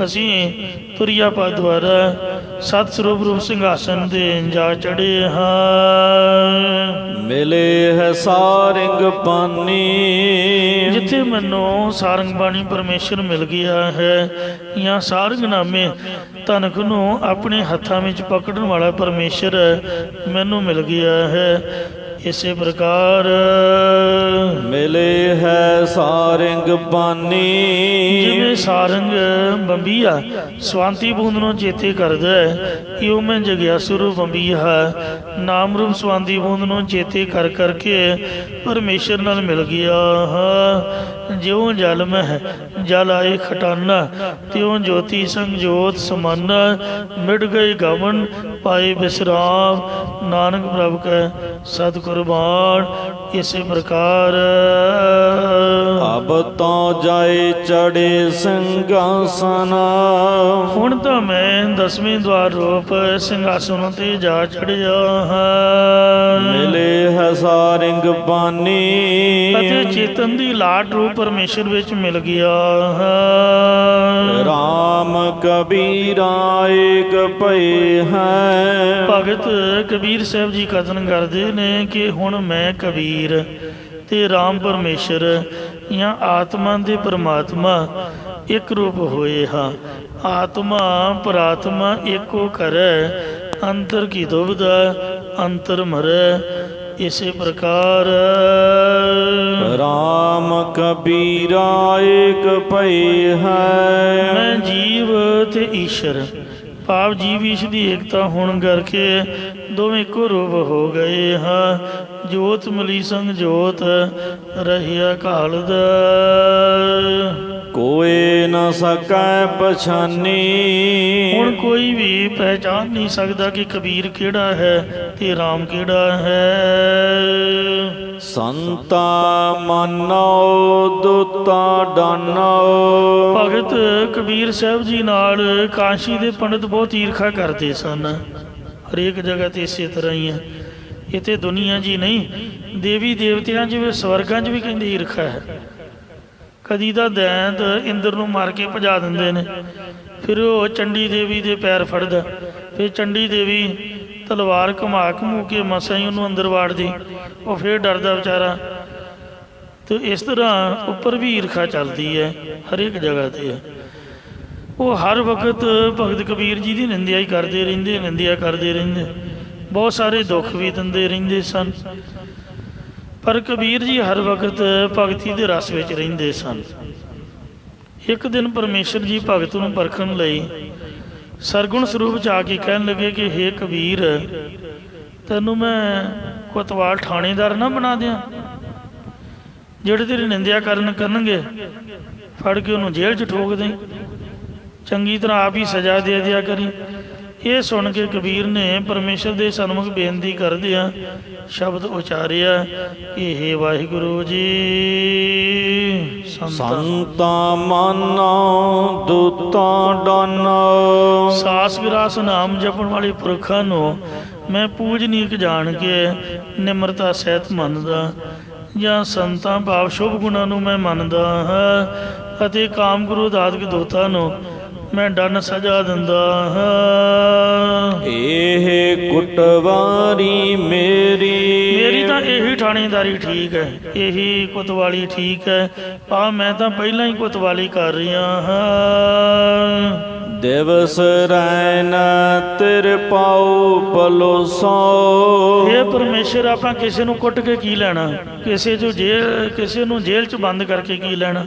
ਅਸੀਂ ਤੁਰਿਆ ਪਾ ਦੁਆਰਾ ਸਤ ਸਰੂਪ ਰੂਪ ਸਿੰਘਾਸਨ ਦੇ ਜਾ ਚੜ੍ਹੇ ਹਾਂ। ਮਿਲੇ ਹੈ ਸਾਰੰਗ ਬਾਣੀ, ਜਿੱਥੇ ਮੈਨੂੰ ਸਾਰੰਗ ਬਾਣੀ ਪਰਮੇਸ਼ਰ ਮਿਲ ਗਿਆ ਹੈ, ਜਾਂ ਸਾਰੰਗ ਨਾਮੇ ਧਨਕ ਨੂੰ ਆਪਣੇ ਹੱਥਾਂ ਵਿੱਚ ਪਕੜਨ ਵਾਲਾ ਪਰਮੇਸ਼ਰ ਮੈਨੂੰ ਮਿਲ ਗਿਆ ਹੈ। ਇਸੇ ਪ੍ਰਕਾਰ ਮਿਲੇ ਹੈ ਸਾਰੰਗ ਬਾਣੀ, ਜਿਵੇਂ ਸਾਰੰਗ ਬੰਬੀਆ ਸਵਾਂਤੀ ਬੂੰਦ ਨੂੰ ਚੇਤੇ ਕਰਦਾ ਹੈ, ਇਉਂ ਮੈਂ ਜਗਿਆਸੂ ਰੂਪ ਬੰਬੀਆ ਨਾਮ ਰੂਪ ਸਵਾਂਤੀ ਬੂੰਦ ਨੂੰ ਚੇਤੇ ਕਰ ਕਰਕੇ ਪਰਮੇਸ਼ਰ ਨਾਲ ਮਿਲ ਗਿਆ। ਜਿਉਂ ਜਲ ਮਹਿ ਜਲ ਆਏ ਖਟਾਨਾ, ਤਿਉਂ ਜੋਤੀ ਸੰਗ ਜੋਤ ਸਮਾਨਾ, ਮਿਟ ਗਏ ਗਵਨ ਪਾਏ ਵਿਸਰਾਮ, ਨਾਨਕ ਪ੍ਰਭ ਕੈ ਸਤ ਕੁਰਬਾਨ। ਇਸੇ ਪ੍ਰਕਾਰ ਅਬ ਤੋਂ ਜਾਏ ਚੜ੍ਹੇ ਸਿੰਘਾਸਨ, ਹੁਣ ਤਾਂ ਮੈਂ 10ਵੇਂ ਦੁਆਰ ਰੂਪ ਸਿੰਘਾਸਨ ਤੇ ਜਾ ਚੜ੍ਹਿਆ ਹਾਂ। ਮਿਲੇ ਹੈ ਸਾਰੰਗ ਬਾਣੀ, ਅਤੇ ਚੇਤਨ ਦੀ ਲਾਟ ਰੂਪ ਪਰਮੇਸ਼ਰ ਵਿੱਚ ਮਿਲ ਗਿਆ ਹੈ। ਰਾਮ ਕਬੀਰਾ ਏਕ ਭਏ ਹੈ, ਭਗਤ ਕਬੀਰ ਸਾਹਿਬ ਜੀ ਕਥਨ ਕਰਦੇ ਨੇ ਕਿ ਹੁਣ ਮੈਂ ਕਬੀਰ ਤੇ ਰਾਮ ਪਰਮੇਸ਼ਰ ਜਾਂ ਆਤਮਾ ਦੇ ਪਰਮਾਤਮਾ ਇੱਕ ਰੂਪ ਹੋਏ ਹਾਂ। ਆਤਮਾ ਪਰਾਤਮਾ ਏਕੋ ਕਰੈ, ਅੰਤਰ ਕੀ ਦੁਬਿਧਾ ਅੰਤਰ ਮਰੈ। ਇਸੇ ਪ੍ਰਕਾਰ ਰਾਮ ਕਬੀਰਾ ਏਕ ਭਏ ਹੈ, ਮੈਂ ਜੀਵ ਤੇ ਈਸ਼ਰ ਭਾਵ ਜੀਵ ਈਸ਼ ਦੀ ਏਕਤਾ ਹੋਣ ਕਰਕੇ ਦੋਵੇਂ ਇੱਕੋ ਰੂਪ ਹੋ ਗਏ ਹਾਂ। ਜੋਤ ਮਿਲੀ ਸੰਗ ਜੋਤ ਰਹਿਆ ਘਾਲਦਾ, ਕੋਏ ਨ ਸਕੈ ਪਛਾਨੀ। ਹੁਣ ਕੋਈ ਵੀ ਪਹਿਚਾਨ ਨਹੀਂ ਸਕਦਾ ਕਿ ਕਬੀਰ ਕਿਹੜਾ ਹੈ ਤੇ ਰਾਮ ਕਿਹੜਾ ਹੈ। ਸੰਤਾ ਮਾਨੋ ਦੁਤਾ ਡਾਨੋ, ਭਗਤ ਕਬੀਰ ਸਾਹਿਬ ਜੀ ਨਾਲ ਕਾਸ਼ੀ ਦੇ ਪੰਡਤ ਬਹੁਤ ਈਰਖਾ ਕਰਦੇ ਸਨ। ਹਰੇਕ ਜਗ੍ਹਾ ਤੇ ਇਸੇ ਤਰ੍ਹਾਂ ਹੀ ਹੈ। ਇੱਥੇ ਦੁਨੀਆ ਜੀ ਨਹੀਂ, ਦੇਵੀ ਦੇਵਤਿਆਂ 'ਚ ਵੀ ਸਵਰਗਾਂ 'ਚ ਵੀ ਕਹਿੰਦੇ ਈਰਖਾ ਹੈ। ਕਦੀ ਤਾਂ ਦੈਂਤ ਇੰਦਰ ਨੂੰ ਮਾਰ ਕੇ ਭਜਾ ਦਿੰਦੇ ਨੇ, ਫਿਰ ਉਹ ਚੰਡੀ ਦੇਵੀ ਦੇ ਪੈਰ ਫੜਦਾ, ਫਿਰ ਚੰਡੀ ਦੇਵੀ ਤਲਵਾਰ ਘੁਮਾ ਘਮੂ ਕੇ ਮਸਾਂ ਹੀ ਉਹਨੂੰ ਅੰਦਰ ਵਾੜਦੀ, ਉਹ ਫਿਰ ਡਰਦਾ ਵਿਚਾਰਾ। ਤੇ ਇਸ ਤਰ੍ਹਾਂ ਉੱਪਰ ਵੀ ਈਰਖਾ ਚੱਲਦੀ ਹੈ, ਹਰੇਕ ਜਗ੍ਹਾ 'ਤੇ ਹੈ। ਉਹ ਹਰ ਵਕਤ ਭਗਤ ਕਬੀਰ ਜੀ ਦੀ ਨਿੰਦਿਆ ਹੀ ਕਰਦੇ ਰਹਿੰਦੇ, ਨਿੰਦਿਆ ਕਰਦੇ ਰਹਿੰਦੇ, ਬਹੁਤ ਸਾਰੇ ਦੁੱਖ ਵੀ ਦਿੰਦੇ ਰਹਿੰਦੇ ਸਨ। ਪਰ ਕਬੀਰ ਜੀ ਹਰ ਵਕਤ ਭਗਤੀ ਦੇ ਰਸ ਵਿੱਚ ਰਹਿੰਦੇ ਸਨ। ਇੱਕ ਦਿਨ ਪਰਮੇਸ਼ਰ ਜੀ ਭਗਤ ਨੂੰ ਪਰਖਣ ਲਈ ਸਰਗੁਣ ਸਰੂਪ 'ਚ ਆ ਕੇ ਕਹਿਣ ਲੱਗੇ ਕਿ ਹੇ ਕਬੀਰ, ਤੈਨੂੰ ਮੈਂ ਕੋਤਵਾਲ ਥਾਣੇਦਾਰ ਨਾ ਬਣਾ ਦਿਆਂ? ਜਿਹੜੇ ਤੇਰੀ ਨਿੰਦਿਆ ਕਰਨਗੇ ਫੜ ਕੇ ਉਹਨੂੰ ਜੇਲ੍ਹ 'ਚ ਠੋਕ ਦੇਂ, ਚੰਗੀ ਤਰ੍ਹਾਂ ਆਪ ਹੀ ਸਜ਼ਾ ਦੇ ਦਿਆ ਕਰੀ। ਇਹ ਸੁਣ ਕੇ ਕਬੀਰ ਨੇ ਪਰਮੇਸ਼ਰ ਦੇ ਸਨਮੁਖ ਬੇਨਤੀ ਕਰਦਿਆਂ ਸ਼ਬਦ ਉਚਾਰਿਆ ਕਿ ਹੇ ਵਾਹਿਗੁਰੂ ਜੀ, ਸੰਤਾਂ ਮਾਨਾ ਦੂਤਾਂ ਡਾਨਾ। ਸਾਸ ਗਰਾਸ ਨਾਮ ਜਪਣ ਵਾਲੇ ਪੁਰਖਾਂ ਨੂੰ ਮੈਂ ਪੂਜਨੀਕ ਜਾਣ ਕੇ ਨਿਮਰਤਾ ਸਹਿਤ ਮੰਨਦਾ, ਜਾਂ ਸੰਤਾਂ ਭਾਵ ਸ਼ੁਭ ਗੁਣਾਂ ਨੂੰ ਮੈਂ ਮੰਨਦਾ ਹਾਂ, ਅਤੇ ਕਾਮ ਗੁਰੂ ਦਾਤਕ ਦੋਤਾਂ ਨੂੰ ਮੈਂ ਡੰਨ ਸਜ਼ਾ ਦਿੰਦਾ ਹਾਂ। ਇਹ ਕੁਟਵਾਰੀ ਮੇਰੀ ਤਾਂ ਇਹੀ ਥਾਣੇਦਾਰੀ ਠੀਕ ਹੈ, ਇਹੀ ਕੁਤਵਾਲੀ ਠੀਕ ਹੈ। ਮੈਂ ਤਾਂ ਪਹਿਲਾਂ ਹੀ ਕੁਤਵਾਲੀ ਕਰ ਰਿਹਾ ਹਾਂ। ਦਿਵਸ ਰੈਨ ਤੇਰੇ ਪਾਉ ਪਲੋਸੋ। ਇਹ ਪਰਮੇਸ਼ਰ, ਆਪਾਂ ਕਿਸੇ ਨੂੰ ਕੁੱਟ ਕੇ ਕੀ ਲੈਣਾ, ਕਿਸੇ ਨੂੰ ਜੇਲ੍ਹ 'ਚ ਬੰਦ ਕਰਕੇ ਕੀ ਲੈਣਾ।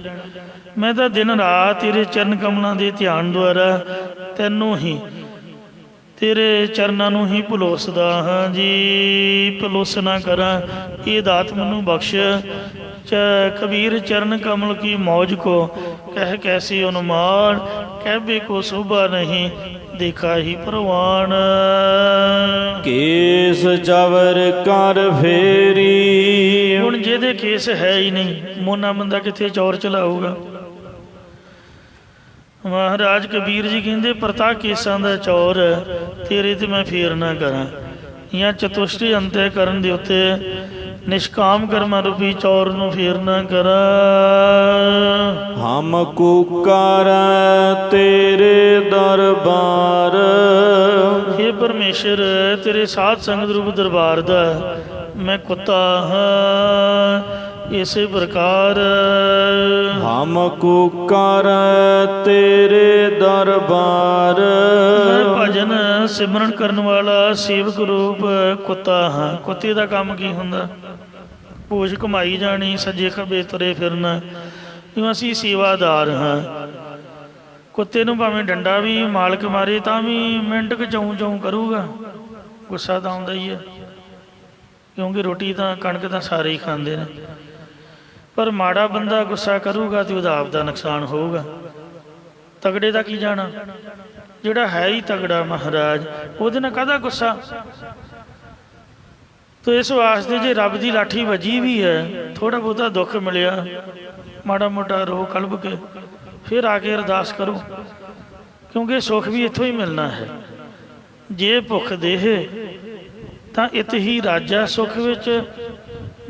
ਮੈਂ ਤਾਂ ਦਿਨ ਰਾਤ ਤੇਰੇ ਚਰਨ ਕਮਲਾਂ ਦੇ ਧਿਆਨ ਦੁਆਰਾ ਤੈਨੂੰ ਹੀ, ਤੇਰੇ ਚਰਨਾਂ ਨੂੰ ਹੀ ਪਲੋਸਦਾ ਹਾਂ ਜੀ, ਪਲੋਸਨਾ ਕਰਾਂ। ਇਹ ਦਾਤ ਮੈਨੂੰ ਬਖਸ਼। कबीर चरण कमल की मौज को कह कैसी उन्माद, कहबे को शोभा नहीं देखा ही प्रवान। केस जवर कर फेरी, हुण जेदे केस है ही नहीं, मोना बंदा किथे चौर चलाऊगा। महाराज कबीर जी कहते परता केसां दा चौर तेरे ते मैं फेर ना करा, या चतुष्टि अंत्य करन दे उत्ते निष्काम कर्मा रूपी चौर नूं फेर ना करा। हम कुकर तेरे दरबार, हे परमेश्वर तेरे साध संगत रूप दरबार दा मैं कुत्ता हाँ। इसे प्रकार हम कुकर तेरे दरबार, मैं भजन सिमरन करने वाला सेवक रूप कुत्ता हाँ। कुत्ते का काम की हुंदा? पूछ कमाई जानी, सज्जे खब्बे तुरे फिरना, क्यों असी सेवादार हाँ। कुत्ते नूं भावें डंडा भी मालक मारे तां भी मिनट क चौं चौं करूगा, गुस्सा तां आउंदा ही है, क्योंकि रोटी तां कणक तां सारे ही खांदे ने। पर माड़ा बंदा गुस्सा करूगा तो उसदा आपदा नुकसान होगा। तगड़े का की जाना, जिहड़ा है ही तगड़ा महाराज उहदे नाल काहदा गुस्सा। तो इस वास्ते जे रब की लाठी वजी भी है, थोड़ा बहुता दुख मिलिया, माड़ा मोटा रो कलब के फिर आके अरदास करो, क्योंकि सुख भी इत्थों ही मिलना है। जे भुख देह तां इत ही राजा, सुख विच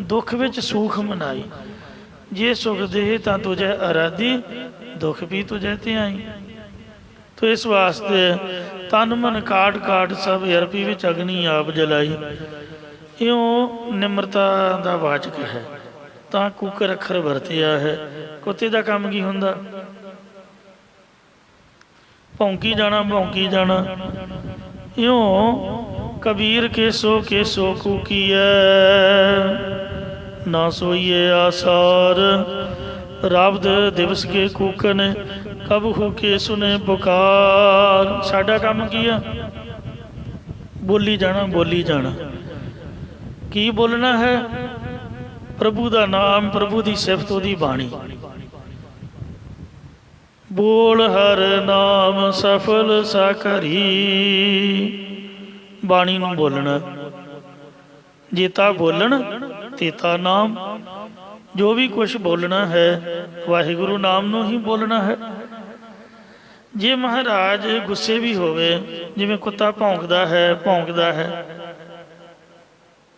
दुख विच सूख मनाई। जे सुख देह तां तुझे आराधी, दुख भी तुझे ते आई। तो इस वास्ते तन मन काट काट सब अरपी विच अग्नि आप जलाई। इउं निमरता दा वाचक है, तां कुकर अखर वरतिया है। कुत्ते दा काम की हुंदा? भौंकी जाना, भौंकी जाना। इउं कबीर केसो कूकीए, ना सोइए आसार। राबद दिवस के कूकन कब हुके सुने पुकार। साडा काम की है? बोली जाना, बोली जाना। की बोलना है? प्रभु का नाम, प्रभु की सिफत, ओदी बाणी। बोल हर नाम सफल साकरी। बाणी नूं बोलना, जेता बोलन तेता नाम। जो भी कुछ बोलना है वाहिगुरु नाम नूं ही बोलना है। जे महाराज गुस्से भी होवे, जिवें कुत्ता भौंकदा है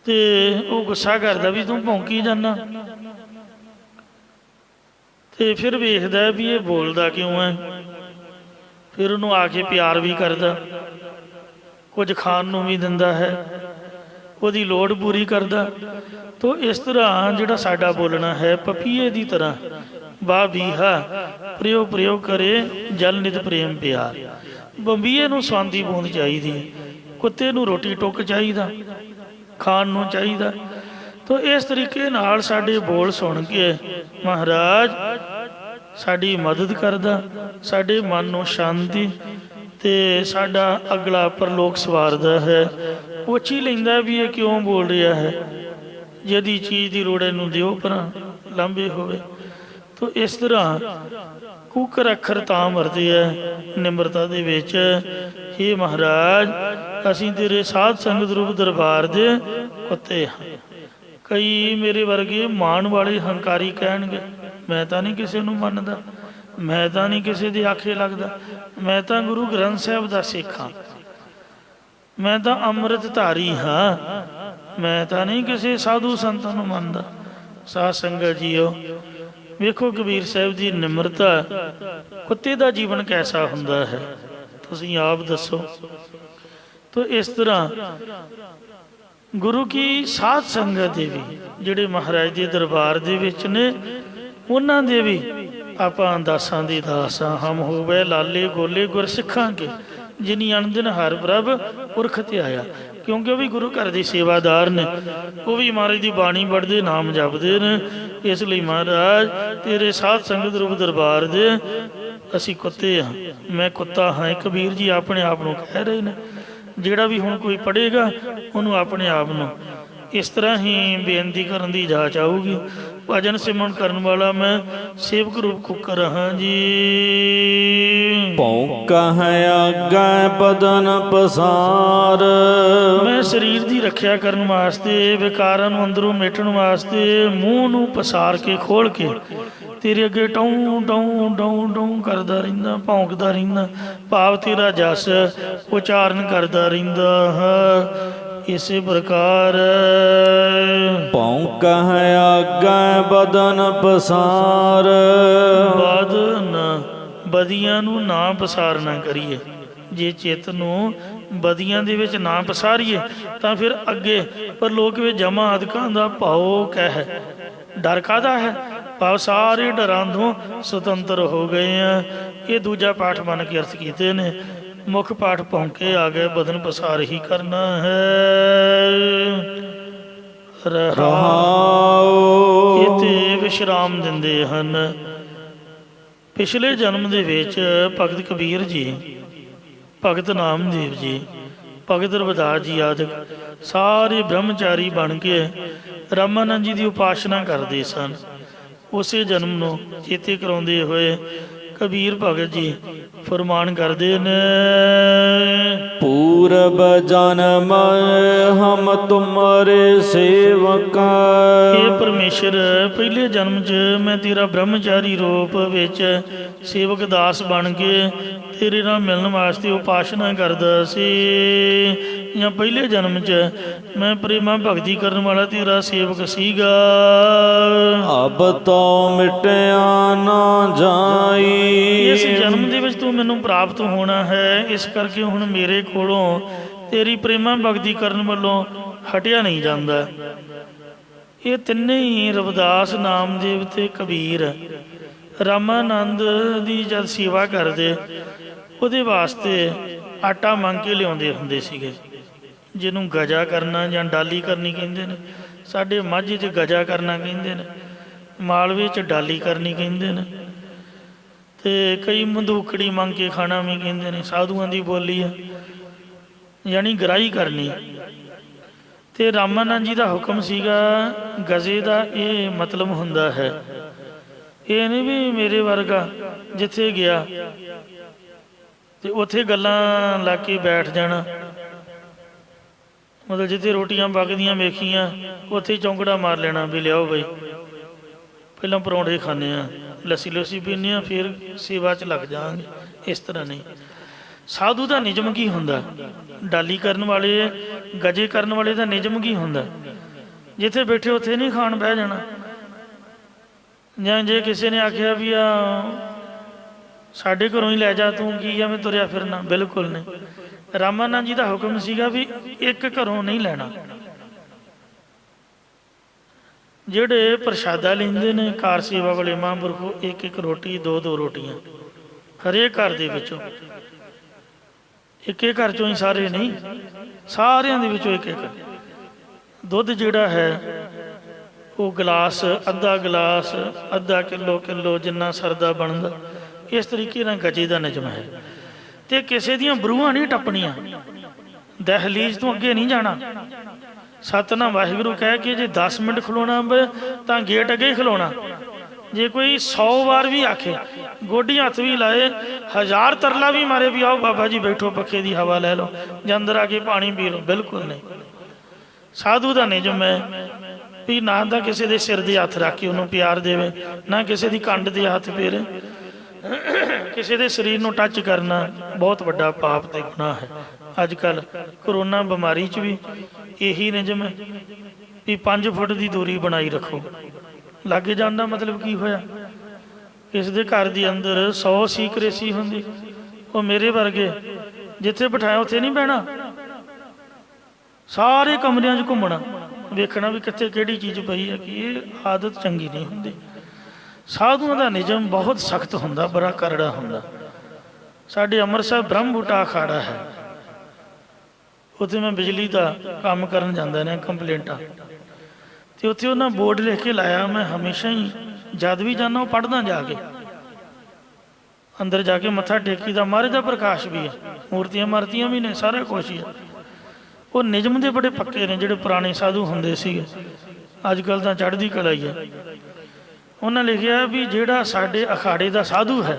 ते वो गुस्सा करदा भी तूं भौंकी जाना, ते फिर वेखदा भी ये बोलदा क्यों है, फिर उन्होंने आके प्यार भी करदा। ਕੁਝ ਖਾਣ ਨੂੰ ਵੀ ਦਿੰਦਾ ਹੈ, ਉਹਦੀ ਲੋੜ ਪੂਰੀ ਕਰਦਾ। ਤੋ ਇਸ ਤਰ੍ਹਾਂ ਜਿਹੜਾ ਸਾਡਾ ਬੋਲਣਾ ਹੈ ਪਪੀਏ ਦੀ ਤਰ੍ਹਾਂ, ਬਾ ਬੀਹਾ ਪ੍ਰਿਓ ਪ੍ਰਿਓ ਕਰੇ ਜਲ ਨਿਤ ਪ੍ਰੇਮ ਪਿਆਰ। ਬੰਬੀਏ ਨੂੰ ਸਵੰਨ ਦੀ ਬੂੰਦ ਚਾਹੀਦੀ ਹੈ, ਕੁੱਤੇ ਨੂੰ ਰੋਟੀ ਟੁੱਕ ਚਾਹੀਦਾ, ਖਾਣ ਨੂੰ ਚਾਹੀਦਾ। ਤੋ ਇਸ ਤਰੀਕੇ ਨਾਲ ਸਾਡੇ ਬੋਲ ਸੁਣ ਕੇ ਮਹਾਰਾਜ ਸਾਡੀ ਮਦਦ ਕਰਦਾ, ਸਾਡੇ ਮਨ ਨੂੰ ਸ਼ਾਂਤੀ ਤੇ ਸਾਡਾ ਅਗਲਾ ਪਰਲੋਕ ਸਵਾਰਦਾ ਹੈ। ਪੁੱਛ ਹੀ ਲੈਂਦਾ ਵੀ ਇਹ ਕਿਉਂ ਬੋਲ ਰਿਹਾ ਹੈ, ਜਿਹਦੀ ਚੀਜ਼ ਦੀ ਲੋੜ ਇਹਨੂੰ ਦਿਓ ਪਰਾਂ ਲਾਂਭੇ ਹੋਵੇ। ਤੋ ਇਸ ਤਰ੍ਹਾਂ ਕੂਕਰ ਅੱਖਰ ਤਾਂ ਮਰਦੇ ਹੈ ਨਿਮਰਤਾ ਦੇ ਵਿੱਚ। ਹੇ ਮਹਾਰਾਜ ਅਸੀਂ ਤੇਰੇ ਸਾਧ ਸੰਗਤ ਰੂਪ ਦਰਬਾਰ ਦੇ ਕੁੱਤੇ ਹਾਂ। ਕਈ ਮੇਰੇ ਵਰਗੇ ਮਾਣ ਵਾਲੇ ਹੰਕਾਰੀ ਕਹਿਣਗੇ ਮੈਂ ਤਾਂ ਨਹੀਂ ਕਿਸੇ ਨੂੰ ਮੰਨਦਾ, ਮੈਂ ਤਾਂ ਨਹੀਂ ਕਿਸੇ ਦੇ ਆਖੇ ਲੱਗਦਾ, ਮੈਂ ਤਾਂ ਗੁਰੂ ਗ੍ਰੰਥ ਸਾਹਿਬ ਦਾ ਸਿੱਖ ਹਾਂ, ਮੈਂ ਤਾਂ ਅੰਮ੍ਰਿਤ ਧਾਰੀ ਹਾਂ, ਮੈਂ ਤਾਂ ਨਹੀਂ ਕਿਸੇ ਸਾਧੂ ਸੰਤਾਂ ਨੂੰ ਮੰਨਦਾ। ਸਾਧ ਸੰਗਤ ਜੀਓ ਵੇਖੋ ਕਬੀਰ ਸਾਹਿਬ ਦੀ ਨਿਮਰਤਾ, ਕੁੱਤੇ ਦਾ ਜੀਵਨ ਕੈਸਾ ਹੁੰਦਾ ਹੈ ਤੁਸੀਂ ਆਪ ਦੱਸੋ। ਤੋ ਇਸ ਤਰ੍ਹਾਂ ਗੁਰੂ ਕੀ ਸਾਧ ਸੰਗਤ ਦੇ ਵੀ ਜਿਹੜੇ ਮਹਾਰਾਜ ਦੇ ਦਰਬਾਰ ਦੇ ਵਿੱਚ ਨੇ, ਉਹਨਾਂ ਦੇ ਵੀ ਆਪਾਂ ਦਾਸਾਂ ਦੀ ਦਾਸ ਹਾਂ। ਹਮ ਹੋਵੇ ਲਾਲੇ ਗੋਲੇ ਗੁਰ ਸਿੱਖਾਂ ਕੇ, ਜਿਨੀ ਅਣਦਿਨ ਹਰ ਪ੍ਰਭ ਪੁਰਖ ਤੇ ਆਇਆ। ਕਿਉਂਕਿ ਉਹ ਵੀ ਗੁਰੂ ਘਰ ਦੇ ਸੇਵਾਦਾਰ ਨੇ, ਉਹ ਵੀ ਮਹਾਰਾਜ ਦੀ ਬਾਣੀ ਪੜ੍ਹਦੇ ਨਾਮ ਜਪਦੇ ਨੇ। ਇਸ ਲਈ ਮਹਾਰਾਜ ਤੇਰੇ ਸਾਧ ਸੰਗਤ ਰੂਪ ਦਰਬਾਰ ਦੇ ਅਸੀਂ ਕੁੱਤੇ ਹਾਂ। ਮੈਂ ਕੁੱਤਾ ਹਾਂ, ਕਬੀਰ ਜੀ ਆਪਣੇ ਆਪ ਨੂੰ ਕਹਿ ਰਹੇ ਨੇ। ਜਿਹੜਾ ਵੀ ਹੁਣ ਕੋਈ ਪੜ੍ਹੇਗਾ ਉਹਨੂੰ ਆਪਣੇ ਆਪ ਨੂੰ ਇਸ ਤਰ੍ਹਾਂ ਹੀ ਬੇਨਤੀ ਕਰਨ ਦੀ ਜਾਚ ਆਊਗੀ। ਭਜਨ ਸਿਮਰਨ ਕਰਨ ਵਾਲਾ ਮੈਂ ਸੇਵਕ ਰੂਪ ਕੁੱਕਰ ਹਾਂ ਜੀ। ਭੌਂਕਾ ਹੈ ਆਗੈ ਬਦਨ ਪਸਾਰ। ਮੈਂ ਸਰੀਰ ਦੀ ਰੱਖਿਆ ਕਰਨ ਵਾਸਤੇ, ਵਿਕਾਰਾਂ ਨੂੰ ਅੰਦਰੋਂ ਮਿਟਣ ਵਾਸਤੇ ਮੂੰਹ ਨੂੰ ਪਸਾਰ ਕੇ ਖੋਲ ਕੇ ਤੇਰੇ ਅੱਗੇ ਟੌਂ ਟੌਂ ਟੌਂ ਟੌਂ ਕਰਦਾ ਰਹਿੰਦਾ, ਭੌਂਕਦਾ ਰਹਿੰਦਾ। ਭਾਵ ਤੇਰਾ ਜਸ ਉਚਾਰਨ ਕਰਦਾ ਰਹਿੰਦਾ ਹੈ। ਇਸੇ ਪ੍ਰਕਾਰ ਭੌਂਕਾ ਹੈ ਆਗੈ ਬਦਨ ਪਸਾਰ। ਬਦਨ ਬਦੀਆਂ ਨੂੰ ਨਾ ਪਸਾਰਨਾ ਕਰੀਏ। ਜੇ ਚਿੱਤ ਨੂੰ ਬਦੀਆਂ ਦੇ ਵਿੱਚ ਨਾ ਪਸਾਰੀਏ ਤਾਂ ਫਿਰ ਅੱਗੇ ਪਰਲੋਕ ਵਿੱਚ ਜਮਾ ਆਦਿਕਾਂ ਦਾ ਭਾਉ ਕਹਿ ਡਰ ਕਾਹਦਾ ਹੈ। ਭਾਵ ਸਾਰੇ ਡਰਾਂ ਤੋਂ ਸੁਤੰਤਰ ਹੋ ਗਏ ਆ। ਇਹ ਦੂਜਾ ਪਾਠ ਬਣ ਕੇ ਅਰਥ ਕੀਤੇ ਨੇ। ਮੁੱਖ ਪਾਠ ਭੌਂਕੇ ਆ ਗਏ ਬਦਨ ਪਸਾਰ ਹੀ ਕਰਨਾ ਹੈ। ਰਹਾਉ ਇਥੇ ਵਿਸ਼ਰਾਮ ਦਿੰਦੇ ਹਨ। ਪਿਛਲੇ ਜਨਮ ਦੇ ਵਿੱਚ ਭਗਤ ਕਬੀਰ ਜੀ, ਭਗਤ ਨਾਮਦੇਵ ਜੀ, ਭਗਤ ਰਵਿਦਾਸ ਜੀ ਆਦਿ ਸਾਰੇ ਬ੍ਰਹਮਚਾਰੀ ਬਣ ਕੇ ਰਾਮਾਨੰਦ ਜੀ ਦੀ ਉਪਾਸਨਾ ਕਰਦੇ ਸਨ। ਉਸੇ ਜਨਮ ਨੂੰ ਚੇਤੇ ਕਰਾਉਂਦੇ ਹੋਏ ਕਬੀਰ ਭਗਤ ਜੀ ਫਰਮਾਨ ਕਰਦੇ ਨੇ। ਪੂਰਬ ਜਨਮ ਹਮ ਤੁਮਰੇ ਸੇਵਕ। ਇਹ ਪਰਮੇਸ਼ਰ ਪਹਿਲੇ ਜਨਮ 'ਚ ਮੈਂ ਤੇਰਾ ਬ੍ਰਹਮਚਾਰੀ ਰੂਪ ਵਿੱਚ ਸੇਵਕ ਦਾਸ ਬਣ ਕੇ ਤੇਰੇ ਨਾਲ ਮਿਲਣ ਵਾਸਤੇ ਉਪਾਸਨਾ ਕਰਦਾ ਸੀ। ਜਾਂ ਪਹਿਲੇ ਜਨਮ 'ਚ ਮੈਂ ਪ੍ਰੇਮਾ ਭਗਤੀ ਕਰਨ ਵਾਲਾ ਤੇਰਾ ਸੇਵਕ ਸੀਗਾ। ਅਬ ਤੋ ਮਿਟਿਆ ਨਾ ਜਾਈ। ਇਸ ਜਨਮ ਦੇ ਵਿੱਚ ਤੂੰ ਮੈਨੂੰ ਪ੍ਰਾਪਤ ਹੋਣਾ ਹੈ, ਇਸ ਕਰਕੇ ਹੁਣ ਮੇਰੇ ਕੋਲੋਂ ਤੇਰੀ ਪ੍ਰੇਮਾ ਭਗਤੀ ਕਰਨ ਵੱਲੋਂ ਹਟਿਆ ਨਹੀਂ ਜਾਂਦਾ। ਇਹ ਤਿੰਨੇ ਹੀ ਰਵਿਦਾਸ, ਨਾਮਦੇਵ ਤੇ ਕਬੀਰ ਰਾਮਾਨੰਦ ਦੀ ਜਦ ਸੇਵਾ ਕਰਦੇ ਉਹਦੇ ਵਾਸਤੇ ਆਟਾ ਮੰਗ ਕੇ ਲਿਆਉਂਦੇ ਹੁੰਦੇ ਸੀਗੇ, ਜਿਹਨੂੰ ਗਜਾ ਕਰਨਾ ਜਾਂ ਡਾਲੀ ਕਰਨੀ ਕਹਿੰਦੇ ਨੇ। ਸਾਡੇ ਮਾਝੇ 'ਚ ਗਜਾ ਕਰਨਾ ਕਹਿੰਦੇ ਨੇ, ਮਾਲਵੇ 'ਚ ਡਾਲੀ ਕਰਨੀ ਕਹਿੰਦੇ ਨੇ, ਤੇ ਕਈ ਮੰਦੂਕੜੀ ਮੰਗ ਕੇ ਖਾਣਾ ਵੀ ਕਹਿੰਦੇ ਨੇ। ਸਾਧੂਆਂ ਦੀ ਬੋਲੀ ਆ, ਯਾਨੀ ਗਰਾਈ ਕਰਨੀ। ਤੇ ਰਾਮਾਨੰਦ ਜੀ ਦਾ ਹੁਕਮ ਸੀਗਾ ਗਜ਼ੇ ਦਾ ਇਹ ਮਤਲਬ ਹੁੰਦਾ ਹੈ। ਇਹ ਨਹੀਂ ਵੀ ਮੇਰੇ ਵਰਗਾ ਜਿੱਥੇ ਗਿਆ ਤੇ ਉੱਥੇ ਗੱਲਾਂ ਲਾ ਕੇ ਬੈਠ ਜਾਣਾ। ਮਤਲਬ ਜਿੱਥੇ ਰੋਟੀਆਂ ਪੱਕਦੀਆਂ ਵੇਖੀਆਂ ਉੱਥੇ ਚੌਂਕੜਾ ਮਾਰ ਲੈਣਾ ਵੀ ਲਿਆਓ ਬਈ, ਪਹਿਲਾਂ ਪਰੌਂਠੇ ਖਾਂਦੇ ਹਾਂ, ਲੱਸੀ ਲੁੱਸੀ ਪੀਂਦੇ ਹਾਂ, ਫਿਰ ਸੇਵਾ 'ਚ ਲੱਗ ਜਾਵਾਂਗੇ। ਇਸ ਤਰ੍ਹਾਂ ਨਹੀਂ। ਸਾਧੂ ਦਾ ਨਿਯਮ ਕੀ ਹੁੰਦਾ, ਡਾਲੀ ਕਰਨ ਵਾਲੇ, ਗਜੇ ਕਰਨ ਵਾਲੇ ਦਾ ਨਿਯਮ ਕੀ ਹੁੰਦਾ, ਜਿੱਥੇ ਬੈਠੇ ਉੱਥੇ ਨਹੀਂ ਖਾਣ ਬਹਿ ਜਾਣਾ। ਜਾਂ ਜੇ ਕਿਸੇ ਨੇ ਆਖਿਆ ਵੀ ਆ ਸਾਡੇ ਘਰੋਂ ਹੀ ਲੈ ਜਾ, ਤੂੰ ਕੀ ਐਵੇਂ ਤੁਰਿਆ ਫਿਰਨਾ, ਬਿਲਕੁਲ ਨਹੀਂ। ਰਾਮਾਨੰਦ ਜੀ ਦਾ ਹੁਕਮ ਸੀਗਾ ਵੀ ਇੱਕ ਘਰੋਂ ਨਹੀਂ ਲੈਣਾ। ਜਿਹੜੇ ਪ੍ਰਸ਼ਾਦਾ ਲੈਂਦੇ ਨੇ ਕਾਰ ਸੇਵਾ ਵਾਲੇ ਮਹਾਂਪੁਰਖੋਂ, ਇੱਕ ਇੱਕ ਰੋਟੀ, ਦੋ ਦੋ ਰੋਟੀਆਂ ਹਰੇਕ ਘਰ ਦੇ ਵਿੱਚੋਂ। ਇੱਕ ਘਰ ਚੋਂ ਹੀ ਸਾਰੇ ਨਹੀਂ, ਸਾਰਿਆਂ ਦੇ ਵਿੱਚੋਂ ਇੱਕ ਇੱਕ। ਦੁੱਧ ਜਿਹੜਾ ਹੈ ਉਹ ਗਲਾਸ, ਅੱਧਾ ਗਲਾਸ, ਅੱਧਾ ਕਿਲੋ ਕਿਲੋ, ਜਿੰਨਾ ਸਰਦਾ ਬਣਦਾ, ਇਸ ਤਰੀਕੇ ਨਾਲ ਗਜੇ ਦਾ ਨਿਯਮ ਹੈ। ਤੇ ਕਿਸੇ ਦੀਆਂ ਬਰੂਹਾਂ ਨਹੀਂ ਟੱਪਣੀਆਂ, ਦਹਿਲੀਜ਼ ਤੋਂ ਅੱਗੇ ਨਹੀਂ ਜਾਣਾ। ਸਤਿਨਾਮ ਵਾਹਿਗੁਰੂ ਕਹਿ ਕੇ ਜੇ 10 ਮਿੰਟ ਖਲੋਣਾ ਤਾਂ ਗੇਟ ਅੱਗੇ ਹੀ ਖਲੋਣਾ। ਜੇ ਕੋਈ 100 ਵਾਰ ਵੀ ਆਖੇ, ਗੋਡੀ ਹੱਥ ਵੀ ਲਾਏ, 1000 ਤਰਲਾ ਵੀ ਮਾਰੇ ਵੀ ਆਓ ਬਾਬਾ ਜੀ ਬੈਠੋ, ਪੱਖੇ ਦੀ ਹਵਾ ਲੈ ਲਓ, ਜਾਂ ਅੰਦਰ ਆ ਕੇ ਪਾਣੀ ਪੀ ਲਓ, ਬਿਲਕੁਲ ਨਹੀਂ। ਸਾਧੂ ਦਾ ਨਿਯਮ ਹੈ ਵੀ ਨਾ ਤਾਂ ਕਿਸੇ ਦੇ ਸਿਰ ਦੇ ਹੱਥ ਰੱਖ ਕੇ ਉਹਨੂੰ ਪਿਆਰ ਦੇਵੇ, ਨਾ ਕਿਸੇ ਦੀ ਕੰਡ ਦੇ ਹੱਥ ਫੇਰੇ। ਕਿਸੇ ਦੇ ਸਰੀਰ ਨੂੰ ਟੱਚ ਕਰਨਾ ਬਹੁਤ ਵੱਡਾ ਪਾਪ ਤੇ ਗੁਨਾਹ ਹੈ। ਅੱਜ ਕੱਲ੍ਹ ਕਰੋਨਾ ਬਿਮਾਰੀ 'ਚ ਵੀ ਇਹੀ ਨਿਯਮ ਹੈ ਵੀ 5 ਫੁੱਟ ਦੀ ਦੂਰੀ ਬਣਾਈ ਰੱਖੋ। ਲਾਗੇ ਜਾਣ ਦਾ ਮਤਲਬ ਕੀ ਹੋਇਆ? ਕਿਸੇ ਦੇ ਘਰ ਦੇ ਅੰਦਰ 100 ਸੀਕਰੇਸੀ ਹੁੰਦੀ, ਉਹ ਮੇਰੇ ਵਰਗੇ ਜਿੱਥੇ ਬਿਠਾਇਆ ਉੱਥੇ ਨਹੀਂ ਬਹਿਣਾ, ਸਾਰੇ ਕਮਰਿਆਂ 'ਚ ਘੁੰਮਣਾ, ਵੇਖਣਾ ਵੀ ਕਿੱਥੇ ਕਿਹੜੀ ਚੀਜ਼ ਪਈ ਹੈ। ਕਿ ਇਹ ਆਦਤ ਚੰਗੀ ਨਹੀਂ ਹੁੰਦੀ। ਸਾਧੂਆਂ ਦਾ ਨਿਯਮ ਬਹੁਤ ਸਖਤ ਹੁੰਦਾ, ਬੜਾ ਕਰੜਾ ਹੁੰਦਾ। ਸਾਡੇ ਅੰਮ੍ਰਿਤਸਰ ਬ੍ਰਹਮ ਬੂਟਾ ਅਖਾੜਾ ਹੈ, ਉੱਥੇ ਮੈਂ ਬਿਜਲੀ ਦਾ ਕੰਮ ਕਰਨ ਜਾਂਦਾ ਨੇ, ਕੰਪਲੇਂਟਾਂ, ਤੇ ਉੱਥੇ ਉਹਨਾਂ ਬੋਰਡ ਲਿਖ ਕੇ ਲਾਇਆ। ਮੈਂ ਹਮੇਸ਼ਾ ਹੀ ਜਦ ਵੀ ਜਾਂਦਾ ਉਹ ਪੜ੍ਹਦਾ, ਜਾ ਕੇ ਅੰਦਰ ਜਾ ਕੇ ਮੱਥਾ ਟੇਕੀ ਦਾ। ਮਹਾਰਾਜ ਦਾ ਪ੍ਰਕਾਸ਼ ਵੀ ਹੈ, ਮੂਰਤੀਆਂ ਮਾਰਤੀਆਂ ਵੀ ਨੇ, ਸਾਰਾ ਕੁਛ ਹੀ ਹੈ। ਉਹ ਨਿਯਮ ਦੇ ਬੜੇ ਪੱਕੇ ਨੇ ਜਿਹੜੇ ਪੁਰਾਣੇ ਸਾਧੂ ਹੁੰਦੇ ਸੀਗੇ। ਅੱਜ ਕੱਲ੍ਹ ਤਾਂ ਚੜ੍ਹਦੀ ਕਲਾ ਹੀ ਹੈ। ਉਹਨਾਂ ਲਿਖਿਆ ਵੀ ਜਿਹੜਾ ਸਾਡੇ ਅਖਾੜੇ ਦਾ ਸਾਧੂ ਹੈ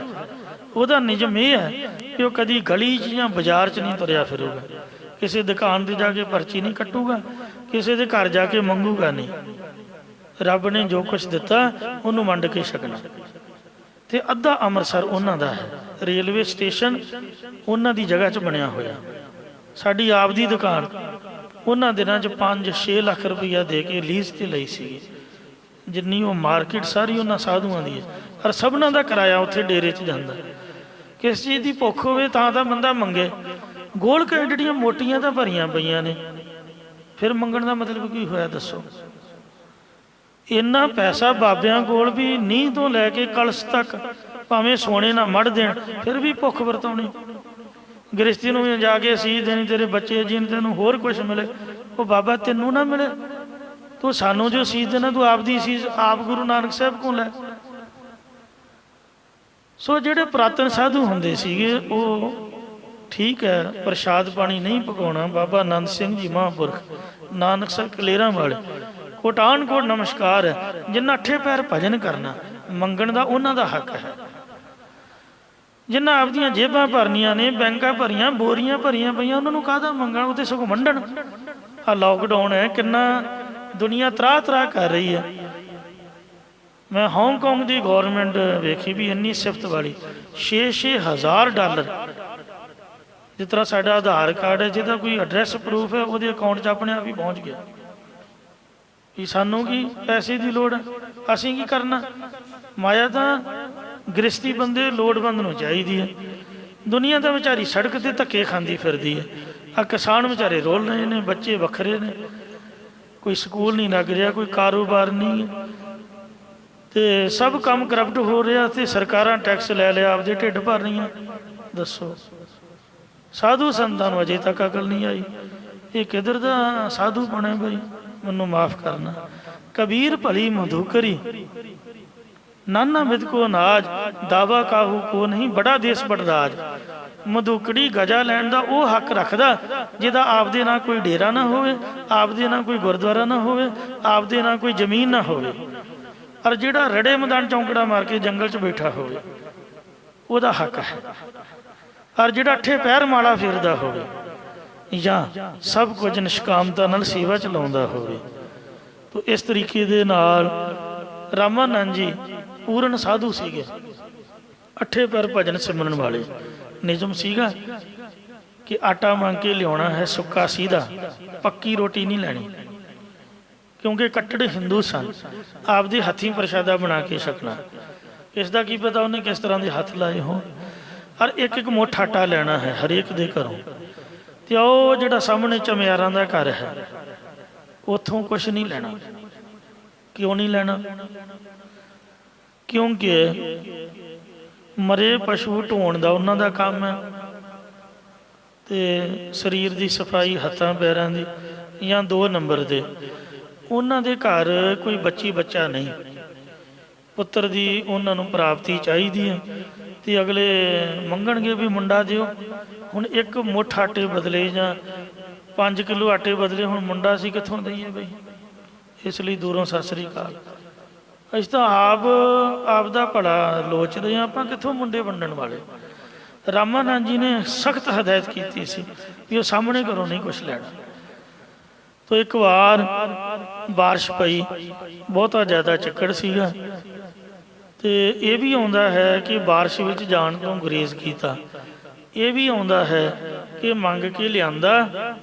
ਉਹਦਾ ਨਿਯਮ ਇਹ ਹੈ ਕਿ ਉਹ ਕਦੀ ਗਲੀ 'ਚ ਜਾਂ ਬਾਜ਼ਾਰ 'ਚ ਨਹੀਂ ਤੁਰਿਆ ਫਿਰੂਗਾ, ਕਿਸੇ ਦੁਕਾਨ 'ਤੇ ਜਾ ਕੇ ਪਰਚੀ ਨਹੀਂ ਕੱਟੂਗਾ, ਕਿਸੇ ਦੇ ਘਰ ਜਾ ਕੇ ਮੰਗੂਗਾ ਨਹੀਂ। ਰੱਬ ਨੇ ਜੋ ਕੁਛ ਦਿੱਤਾ ਉਹਨੂੰ ਵੰਡ ਕੇ ਛਕਣਾ। ਤੇ ਅੱਧਾ ਅੰਮ੍ਰਿਤਸਰ ਉਹਨਾਂ ਦਾ ਹੈ, ਰੇਲਵੇ ਸਟੇਸ਼ਨ ਉਹਨਾਂ ਦੀ ਜਗ੍ਹਾ 'ਚ ਬਣਿਆ ਹੋਇਆ। ਸਾਡੀ ਆਪ ਦੀ ਦੁਕਾਨ ਉਹਨਾਂ ਦਿਨਾਂ 'ਚ 5-6 ਲੱਖ ਰੁਪਈਆ ਦੇ ਕੇ ਲੀਜ਼ 'ਤੇ ਲਈ ਸੀਗੀ। ਜਿੰਨੀ ਉਹ ਮਾਰਕੀਟ ਸਾਰੀ ਉਹਨਾਂ ਸਾਧੂਆਂ ਦੀ ਹੈ, ਔਰ ਸਭਨਾਂ ਦਾ ਕਿਰਾਇਆ ਉੱਥੇ ਡੇਰੇ 'ਚ ਜਾਂਦਾ। ਕਿਸ ਚੀਜ਼ ਦੀ ਭੁੱਖ ਹੋਵੇ ਤਾਂ ਬੰਦਾ ਮੰਗੇ। ਗੋਲਕ ਐਡੀਆਂ ਮੋਟੀਆਂ ਤਾਂ ਭਰੀਆਂ ਪਈਆਂ ਨੇ, ਫਿਰ ਮੰਗਣ ਦਾ ਮਤਲਬ ਕੀ ਹੋਇਆ ਦੱਸੋ? ਇੰਨਾ ਪੈਸਾ ਬਾਬਿਆਂ ਕੋਲ ਵੀ ਨੀਂਹ ਤੋਂ ਲੈ ਕੇ ਕਲਸ਼ ਤੱਕ ਭਾਵੇਂ ਸੋਨੇ ਨਾਲ ਮੜ ਦੇਣ, ਫਿਰ ਵੀ ਭੁੱਖ ਵਰਤਾਉਣੀ। ਗ੍ਰਸਤੀ ਨੂੰ ਜਾ ਕੇ ਅਸੀਸ ਦੇਣੀ, ਤੇਰੇ ਬੱਚੇ ਜਿਹਨੂੰ ਤੈਨੂੰ ਹੋਰ ਕੁਛ ਮਿਲੇ, ਉਹ ਬਾਬਾ ਤੈਨੂੰ ਨਾ ਮਿਲੇ। ਤੂੰ ਸਾਨੂੰ ਜੋ ਅਸੀਸ ਦੇਣਾ, ਤੂੰ ਆਪ ਦੀ ਅਸੀਸ ਆਪ ਗੁਰੂ ਨਾਨਕ ਸਾਹਿਬ ਕੋਲ ਲੈ। ਸੋ ਜਿਹੜੇ ਪੁਰਾਤਨ ਸਾਧੂ ਹੁੰਦੇ ਸੀਗੇ ਉਹ ਠੀਕ ਹੈ, ਪ੍ਰਸ਼ਾਦ ਪਾਣੀ ਨਹੀਂ ਪਕਾਉਣਾ। ਬਾਬਾ ਆਨੰਦ ਸਿੰਘ ਜੀ ਮਹਾਂਪੁਰਖ, ਨਾਨਕ ਸਾਹਿਬ ਕਲੇਰਾਂ ਵਾਲੇ, ਕੋਟਾਨ ਕੋਟ ਨਮਸਕਾਰ ਹੈ। ਜਿੰਨਾ ਅੱਠੇ ਪੈਰ ਭਜਨ ਕਰਨਾ, ਮੰਗਣ ਦਾ ਉਹਨਾਂ ਦਾ ਹੱਕ ਹੈ। ਜਿੰਨਾ ਆਪਦੀਆਂ ਜੇਬਾਂ ਭਰਨੀਆਂ ਨੇ, ਬੈਂਕਾਂ ਭਰੀਆਂ, ਬੋਰੀਆਂ ਭਰੀਆਂ ਪਈਆਂ, ਉਹਨਾਂ ਨੂੰ ਕਾਹਦਾ ਮੰਗਣ? ਉਹ ਤੇ ਸਗੋਂ ਵੰਡਣ। ਆਹ ਲਾਕਡਾਊਨ ਹੈ, ਕਿੰਨਾ ਦੁਨੀਆ ਤਰਾਹ ਤਰਾਹ ਕਰ ਰਹੀ ਹੈ। ਮੈਂ ਹਾਂਗਕਾਂਗ ਦੀ ਗੌਰਮੈਂਟ ਵੇਖੀ ਵੀ ਇੰਨੀ ਸਿਫਤ ਵਾਲੀ, 6-6 ਹਜ਼ਾਰ ਡਾਲਰ। ਜਿਸ ਤਰ੍ਹਾਂ ਸਾਡਾ ਆਧਾਰ ਕਾਰਡ ਹੈ, ਜਿਹਦਾ ਕੋਈ ਐਡਰੈਸ ਪ੍ਰੂਫ ਹੈ, ਉਹਦੇ ਅਕਾਊਂਟ 'ਚ ਆਪਣੇ ਆਪ ਹੀ ਪਹੁੰਚ ਗਿਆ। ਵੀ ਸਾਨੂੰ ਕੀ ਪੈਸੇ ਦੀ ਲੋੜ ਹੈ? ਅਸੀਂ ਕੀ ਕਰਨਾ? ਮਾਇਆ ਤਾਂ ਗ੍ਰਸਤੀ ਬੰਦੇ ਲੋੜਵੰਦ ਨੂੰ ਚਾਹੀਦੀ ਹੈ। ਦੁਨੀਆ ਤਾਂ ਵਿਚਾਰੀ ਸੜਕ 'ਤੇ ਧੱਕੇ ਖਾਂਦੀ ਫਿਰਦੀ ਹੈ। ਆਹ ਕਿਸਾਨ ਵਿਚਾਰੇ ਰੋਲ ਰਹੇ ਨੇ, ਬੱਚੇ ਵੱਖਰੇ ਨੇ, ਕੋਈ ਸਕੂਲ ਨਹੀਂ ਲੱਗ ਰਿਹਾ, ਕੋਈ ਕਾਰੋਬਾਰ ਨਹੀਂ ਹੈ, ਤੇ ਸਭ ਕੰਮ ਕਰਪਟ ਹੋ ਰਿਹਾ, ਤੇ ਸਰਕਾਰਾਂ ਟੈਕਸ ਲੈ ਲਿਆ, ਆਪਦੇ ਢਿੱਡ ਭਰ ਰਹੀਆਂ। ਦੱਸੋ, ਸਾਧੂ ਸੰਤਾਂ ਨੂੰ ਅਜੇ ਤੱਕ ਅਕਲ ਨਹੀਂ ਆਈ। ਇਹ ਕਿੱਧਰ ਦਾ ਸਾਧੂ ਬਣੇ ਬਈ? ਮੈਨੂੰ ਮਾਫ ਕਰਨਾ। ਕਬੀਰ ਭਲੀ ਮਧੂਕਰੀ, ਨਾਨਾ ਬਿਦ ਕੋ ਅਨਾਜ, ਦਾਵਾ ਕਾਹੂ ਕੋ ਨਹੀਂ, ਬੜਾ ਦੇਸ ਬੜਰਾਜ। ਮਧੂਕੜੀ ਗਜਾ ਲੈਣ ਦਾ ਉਹ ਹੱਕ ਰੱਖਦਾ ਜਿਹਦਾ ਆਪਦੇ ਨਾਲ ਕੋਈ ਡੇਰਾ ਨਾ ਹੋਵੇ, ਆਪਦੇ ਨਾਲ ਕੋਈ ਗੁਰਦੁਆਰਾ ਨਾ ਹੋਵੇ, ਆਪਦੇ ਨਾਲ ਕੋਈ ਜ਼ਮੀਨ ਨਾ ਹੋਵੇ, ਔਰ ਜਿਹੜਾ ਰੜੇ ਮੈਦਾਨ ਚੌਂਕੜਾ ਮਾਰ ਕੇ ਜੰਗਲ 'ਚ ਬੈਠਾ ਹੋਵੇ, ਉਹਦਾ ਹੱਕ ਹੈ। ਔਰ ਜਿਹੜਾ ਅੱਠੇ ਪੈਰ ਮਾਲਾ ਫੇਰਦਾ ਹੋਵੇ, ਜਾਂ ਸਭ ਕੁਝ ਨਿਸ਼ਕਾਮਤਾ ਨਾਲ ਸੇਵਾ 'ਚ ਲਾਉਂਦਾ ਹੋਵੇ। ਤੋ ਇਸ ਤਰੀਕੇ ਦੇ ਨਾਲ ਰਾਮਾਨੰਦ ਜੀ ਪੂਰਨ ਸਾਧੂ ਸੀਗੇ, ਅੱਠੇ ਪੈਰ ਭਜਨ ਸਿਮਰਨ ਵਾਲੇ। ਨਿਯਮ ਸੀਗਾ ਕਿ ਆਟਾ ਮੰਗ ਕੇ ਲਿਆਉਣਾ ਹੈ, ਸੁੱਕਾ ਸੀਧਾ, ਪੱਕੀ ਰੋਟੀ ਨਹੀਂ ਲੈਣੀ, ਕਿਉਂਕਿ ਕੱਟੜ ਹਿੰਦੂ ਸਨ। ਆਪਦੇ ਹੱਥੀਂ ਪ੍ਰਸ਼ਾਦਾ ਬਣਾ ਕੇ ਛਕਣਾ। ਇਸ ਦਾ ਕੀ ਪਤਾ ਉਹਨੇ ਕਿਸ ਤਰ੍ਹਾਂ ਦੇ ਹੱਥ ਲਾਏ ਹੋਣ। ਔਰ ਇੱਕ ਇੱਕ ਮੁੱਠ ਆਟਾ ਲੈਣਾ ਹੈ ਹਰੇਕ ਦੇ ਘਰੋਂ। ਤੇ ਉਹ ਜਿਹੜਾ ਸਾਹਮਣੇ ਚਮਿਆਰਾਂ ਦਾ ਘਰ ਹੈ ਉੱਥੋਂ ਕੁਛ ਨਹੀਂ ਲੈਣਾ। ਕਿਉਂ ਨਹੀਂ ਲੈਣਾ? ਕਿਉਂਕਿ ਮਰੇ ਪਸ਼ੂ ਢੋਣ ਦਾ ਉਹਨਾਂ ਦਾ ਕੰਮ ਹੈ, ਤੇ ਸਰੀਰ ਦੀ ਸਫਾਈ ਹੱਥਾਂ ਪੈਰਾਂ ਦੀ। ਜਾਂ 2 ਨੰਬਰ ਦੇ ਉਹਨਾਂ ਦੇ ਘਰ ਕੋਈ ਬੱਚਾ ਨਹੀਂ, ਪੁੱਤਰ ਦੀ ਉਹਨਾਂ ਨੂੰ ਪ੍ਰਾਪਤੀ ਚਾਹੀਦੀ ਹੈ, ਤੇ ਅਗਲੇ ਮੰਗਣਗੇ ਵੀ ਮੁੰਡਾ ਦਿਓ। ਹੁਣ 1 ਮੁੱਠ ਆਟੇ ਬਦਲੇ ਜਾਂ 5 ਕਿਲੋ ਆਟੇ ਬਦਲੇ ਹੁਣ ਮੁੰਡਾ ਅਸੀਂ ਕਿੱਥੋਂ ਦਈਏ ਬਈ? ਇਸ ਲਈ ਦੂਰੋਂ ਸਤਿ ਸ੍ਰੀ ਅਕਾਲ। ਅਸੀਂ ਤਾਂ ਆਪ ਦਾ ਭਲਾ ਲੋਚਦੇ ਹਾਂ, ਆਪਾਂ ਕਿੱਥੋਂ ਮੁੰਡੇ ਵੰਡਣ ਵਾਲੇ। ਰਾਮਾਨੰਦ ਜੀ ਨੇ ਸਖਤ ਹਦਾਇਤ ਕੀਤੀ ਸੀ ਵੀ ਉਹ ਸਾਹਮਣੇ ਘਰੋਂ ਨਹੀਂ ਕੁਛ ਲੈਣਾ। ਤਾਂ ਇੱਕ ਵਾਰ ਬਾਰਿਸ਼ ਪਈ, ਬਹੁਤਾ ਜ਼ਿਆਦਾ ਚੱਕੜ ਸੀਗਾ, ਤੇ ਇਹ ਵੀ ਆਉਂਦਾ ਹੈ ਕਿ ਬਾਰਿਸ਼ ਵਿੱਚ ਜਾਣ ਤੋਂ ਗੁਰੇਜ਼ ਕੀਤਾ। ਇਹ ਵੀ ਆਉਂਦਾ ਹੈ ਕਿ ਮੰਗ ਕੇ ਲਿਆਂਦਾ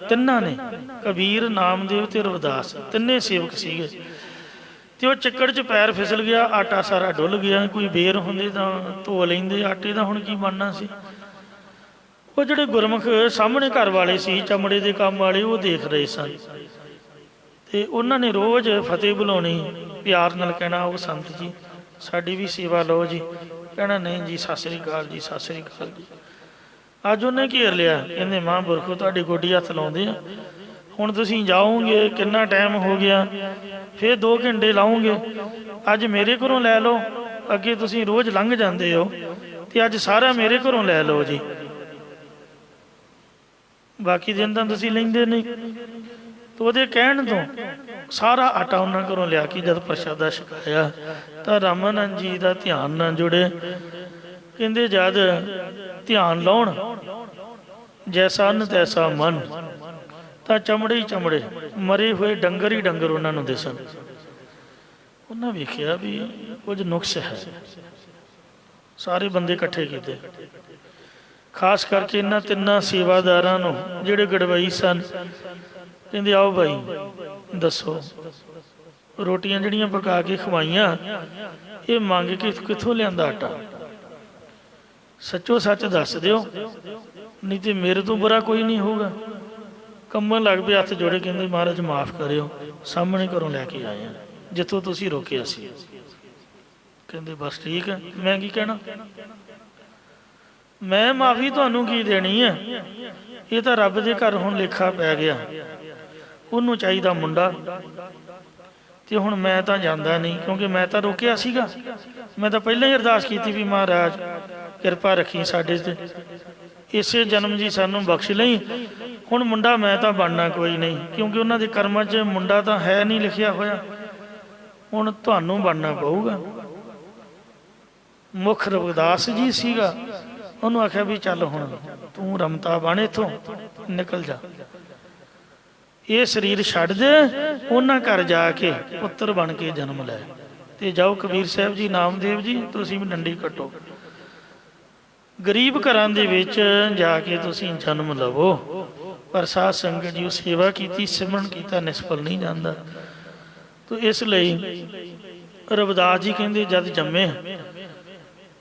ਤਿੰਨਾਂ ਨੇ, ਕਬੀਰ, ਨਾਮਦੇਵ ਤੇ ਰਵਿਦਾਸ, ਤਿੰਨੇ ਸੇਵਕ ਸੀਗੇ। ਤੇ ਉਹ ਚੱਕੜ 'ਚ ਪੈਰ ਫਿਸਲ ਗਿਆ, ਆਟਾ ਸਾਰਾ ਡੁੱਲ ਗਿਆ। ਕੋਈ ਬੇਰ ਹੁੰਦੇ ਤਾਂ ਧੋ ਲੈਂਦੇ, ਆਟੇ ਦਾ ਹੁਣ ਕੀ ਬਣਨਾ ਸੀ। ਉਹ ਜਿਹੜੇ ਗੁਰਮੁਖ ਸਾਹਮਣੇ ਘਰ ਵਾਲੇ ਸੀ, ਚਮੜੇ ਦੇ ਕੰਮ ਵਾਲੇ, ਉਹ ਦੇਖ ਰਹੇ ਸਨ, ਤੇ ਉਹਨਾਂ ਨੇ ਰੋਜ਼ ਫਤਿਹ ਬੁਲਾਉਣੀ, ਪਿਆਰ ਨਾਲ ਕਹਿਣਾ ਉਹ ਸੰਤ ਜੀ ਸਾਡੀ ਵੀ ਸੇਵਾ ਲਓ ਜੀ, ਕਹਿਣਾ ਨਹੀਂ ਜੀ ਸਤਿ ਸ੍ਰੀ ਅਕਾਲ ਜੀ, ਸਤਿ ਸ੍ਰੀ ਅਕਾਲ ਜੀ। ਅੱਜ ਉਹਨੇ ਘੇਰ ਲਿਆ, ਕਹਿੰਦੇ ਮਹਾਂਪੁਰਖੋ ਤੁਹਾਡੇ ਗੋਡੀ ਹੱਥ ਲਾਉਂਦੇ ਆ, ਹੁਣ ਤੁਸੀਂ ਜਾਓਗੇ, ਕਿੰਨਾ ਟਾਈਮ ਹੋ ਗਿਆ, ਫਿਰ 2 ਘੰਟੇ ਲਾਓਗੇ, ਅੱਜ ਮੇਰੇ ਘਰੋਂ ਲੈ ਲਓ। ਅੱਗੇ ਤੁਸੀਂ ਰੋਜ਼ ਲੰਘ ਜਾਂਦੇ ਹੋ, ਤੇ ਅੱਜ ਸਾਰਾ ਮੇਰੇ ਘਰੋਂ ਲੈ ਲਓ ਜੀ, ਬਾਕੀ ਦਿਨ ਤਾਂ ਤੁਸੀਂ ਲੈਂਦੇ ਨਹੀਂ। ਤੇ ਉਹਦੇ ਕਹਿਣ ਤੋਂ ਸਾਰਾ ਆਟਾ ਉਹਨਾਂ ਘਰੋਂ ਲਿਆ ਕੇ ਜਦ ਪ੍ਰਸ਼ਾਦਾ ਛਕਾਇਆ ਤਾਂ ਰਾਮਾਨੰਦ ਜੀ ਦਾ ਧਿਆਨ ਨਾਲ ਜੁੜੇ। ਕਹਿੰਦੇ ਜਦ ਧਿਆਨ ਲਾਉਣ ਜੈਸਾ ਅੰਨ ਤੈਸਾ ਮਨ, ਤਾਂ ਚਮੜੇ ਹੀ ਚਮੜੇ, ਮਰੇ ਹੋਏ ਡੰਗਰ ਹੀ ਡੰਗਰ ਉਹਨਾਂ ਨੂੰ ਦਿਸਣ। ਉਹਨਾਂ ਵੇਖਿਆ ਵੀ ਕੁਝ ਨੁਕਸ ਹੈ। ਸਾਰੇ ਬੰਦੇ ਇਕੱਠੇ ਕੀਤੇ, ਖਾਸ ਕਰਕੇ ਇਹਨਾਂ 3 ਸੇਵਾਦਾਰਾਂ ਨੂੰ ਜਿਹੜੇ ਗੜਵਈ ਸਨ। ਕਹਿੰਦੇ ਆਓ ਭਾਈ ਦੱਸੋ, ਰੋਟੀਆਂ ਜਿਹੜੀਆਂ ਪਕਾ ਕੇ ਖਵਾਈਆਂ ਇਹ ਮੰਗ ਕੇ ਕਿੱਥੋਂ ਲਿਆਂਦਾ ਆਟਾ? ਸੱਚੋ ਸੱਚ ਦੱਸ ਦਿਓ, ਨਹੀਂ ਤੇ ਮੇਰੇ ਤੋਂ ਬੁਰਾ ਕੋਈ ਨਹੀਂ ਹੋਊਗਾ। ਕੰਬਣ ਲੱਗ ਪਏ, ਹੱਥ ਜੋੜੇ, ਕਹਿੰਦੇ ਮਹਾਰਾਜ ਮਾਫ਼ ਕਰਿਓ, ਸਾਹਮਣੇ ਘਰੋਂ ਲੈ ਕੇ ਆਏ ਆ ਜਿੱਥੋਂ ਤੁਸੀਂ ਰੋਕਿਆ ਸੀ। ਕਹਿੰਦੇ ਬਸ ਠੀਕ ਹੈ, ਮੈਂ ਕੀ ਕਹਿਣਾ, ਮੈਂ ਮਾਫੀ ਤੁਹਾਨੂੰ ਕੀ ਦੇਣੀ ਹੈ, ਇਹ ਤਾਂ ਰੱਬ ਦੇ ਘਰ ਹੁਣ ਲੇਖਾ ਪੈ ਗਿਆ। ਉਹਨੂੰ ਚਾਹੀਦਾ ਮੁੰਡਾ, ਤੇ ਹੁਣ ਮੈਂ ਤਾਂ ਜਾਂਦਾ ਨਹੀਂ, ਕਿਉਂਕਿ ਮੈਂ ਤਾਂ ਰੋਕਿਆ ਸੀਗਾ। ਮੈਂ ਤਾਂ ਪਹਿਲਾਂ ਹੀ ਅਰਦਾਸ ਕੀਤੀ ਵੀ ਮਹਾਰਾਜ ਕਿਰਪਾ ਰੱਖੀ ਸਾਡੇ ਤੇ, ਇਸੇ ਜਨਮ ਜੀ ਸਾਨੂੰ ਬਖਸ਼ ਲਈ। ਹੁਣ ਮੁੰਡਾ ਮੈਂ ਤਾਂ ਬਣਨਾ ਕੋਈ ਨਹੀਂ, ਕਿਉਂਕਿ ਉਹਨਾਂ ਦੇ ਕਰਮਾਂ 'ਚ ਮੁੰਡਾ ਤਾਂ ਹੈ ਨਹੀਂ ਲਿਖਿਆ ਹੋਇਆ, ਹੁਣ ਤੁਹਾਨੂੰ ਬਣਨਾ ਪਊਗਾ। ਮੁੱਖ ਰਵਿਦਾਸ ਜੀ ਸੀਗਾ, ਉਹਨੂੰ ਆਖਿਆ ਵੀ ਚੱਲ ਹੁਣ ਤੂੰ ਰਮਤਾ ਬਣ, ਇੱਥੋਂ ਨਿਕਲ ਜਾ, ਇਹ ਸਰੀਰ ਛੱਡ ਦੇ, ਉਹਨਾਂ ਘਰ ਜਾ ਕੇ ਪੁੱਤਰ ਬਣ ਕੇ ਜਨਮ ਲੈ, ਤੇ ਜਾਓ ਕਬੀਰ ਸਾਹਿਬ ਜੀ, ਨਾਮਦੇਵ ਜੀ, ਤੁਸੀਂ ਵੀ ਡੰਡੀ ਕੱਟੋ, ਗਰੀਬ ਘਰਾਂ ਦੇ ਵਿੱਚ ਜਾ ਕੇ ਤੁਸੀਂ ਜਨਮ ਲਵੋ। ਪਰ ਸਾਧ ਸੰਗਤ ਜੀ ਸੇਵਾ ਕੀਤੀ, ਸਿਮਰਨ ਕੀਤਾ, ਨਿਸਫਲ ਨਹੀਂ ਜਾਂਦਾ। ਤੋ ਇਸ ਲਈ ਰਵਿਦਾਸ ਜੀ ਕਹਿੰਦੇ ਜਦ ਜੰਮੇ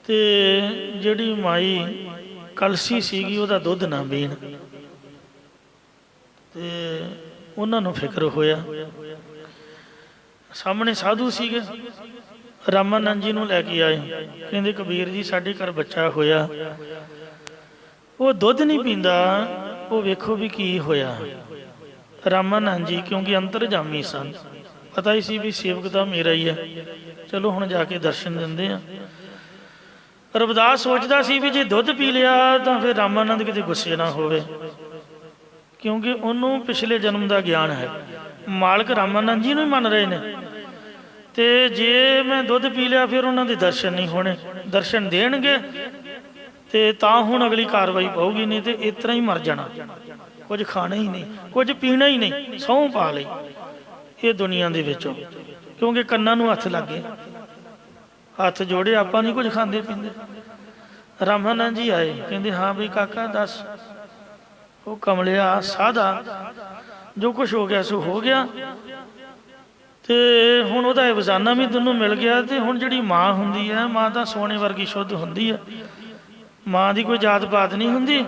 ਤੇ ਜਿਹੜੀ ਮਾਈ ਕਲਸੀ ਸੀਗੀ ਉਹਦਾ ਦੁੱਧ ਨਾ ਪੀਣ, ਤੇ ਉਹਨਾਂ ਨੂੰ ਫਿਕਰ ਹੋਇਆ। ਸਾਹਮਣੇ ਸਾਧੂ ਸੀਗੇ, ਰਾਮਾਨੰਦ ਜੀ ਨੂੰ ਲੈ ਕੇ ਆਏ, ਕਹਿੰਦੇ ਕਬੀਰ ਜੀ ਸਾਡੇ ਘਰ ਬੱਚਾ ਹੋਇਆ, ਉਹ ਦੁੱਧ ਨਹੀਂ ਪੀਂਦਾ, ਉਹ ਵੇਖੋ ਵੀ ਕੀ ਹੋਇਆ। ਰਾਮਾਨੰਦ ਜੀ ਕਿਉਂਕਿ ਅੰਤਰਜਾਮੀ ਸਨ, ਪਤਾ ਹੀ ਸੀ ਵੀ ਸੇਵਕ ਤਾਂ ਮੇਰਾ ਹੀ ਹੈ, ਚਲੋ ਹੁਣ ਜਾ ਕੇ ਦਰਸ਼ਨ ਦਿੰਦੇ ਆ। ਰਵਿਦਾਸ ਸੋਚਦਾ ਸੀ ਵੀ ਜੇ ਦੁੱਧ ਪੀ ਲਿਆ ਤਾਂ ਫਿਰ ਰਾਮਾਨੰਦ ਕਿਤੇ ਗੁੱਸੇ ਨਾ ਹੋਵੇ, ਕਿਉਂਕਿ ਉਹਨੂੰ ਪਿਛਲੇ ਜਨਮ ਦਾ ਗਿਆਨ ਹੈ। ਮਾਲਕ ਰਾਮਾਨੰਦ ਜੀ ਨੂੰ ਹੀ ਮੰਨ ਰਹੇ ਨੇ, ਤੇ ਜੇ ਮੈਂ ਦੁੱਧ ਪੀ ਲਿਆ ਫਿਰ ਉਹਨਾਂ ਦੇ ਦਰਸ਼ਨ ਨਹੀਂ ਹੋਣੇ, ਦਰਸ਼ਨ ਦੇਣਗੇ ਤੇ ਤਾਂ ਹੁਣ ਅਗਲੀ ਕਾਰਵਾਈ ਪਊਗੀ, ਨਹੀਂ ਤੇ ਇਸ ਤਰ੍ਹਾਂ ਹੀ ਮਰ ਜਾਣਾ, ਕੁਝ ਖਾਣਾ ਹੀ ਨਹੀਂ, ਕੁਝ ਪੀਣਾ ਹੀ ਨਹੀਂ, ਸਹੁੰ ਪਾ ਲਈ ਇਹ ਦੁਨੀਆ ਦੇ ਵਿੱਚੋਂ, ਕਿਉਂਕਿ ਕੰਨਾਂ ਨੂੰ ਹੱਥ ਲੱਗੇ, ਹੱਥ ਜੋੜੇ, ਆਪਾਂ ਨਹੀਂ ਕੁਝ ਖਾਂਦੇ ਪੀਂਦੇ। ਰਾਮਾਨੰਦ ਜੀ ਆਏ, ਕਹਿੰਦੇ ਹਾਂ ਬਈ ਕਾਕਾ ਦੱਸ। ਉਹ ਕਮਲਿਆ ਸਾਧਾ, ਜੋ ਕੁਛ ਹੋ ਗਿਆ ਸੋ ਹੋ ਗਿਆ, ਤੇ ਹੁਣ ਉਹਦਾ ਵਜ਼ਾਨਾ ਵੀ ਤੈਨੂੰ ਮਿਲ ਗਿਆ, ਤੇ ਹੁਣ ਜਿਹੜੀ ਮਾਂ ਹੁੰਦੀ ਹੈ, ਮਾਂ ਤਾਂ ਸੋਨੇ ਵਰਗੀ ਸ਼ੁੱਧ ਹੁੰਦੀ ਹੈ, ਮਾਂ ਦੀ ਕੋਈ ਜਾਤ ਪਾਤ ਨਹੀਂ ਹੁੰਦੀ।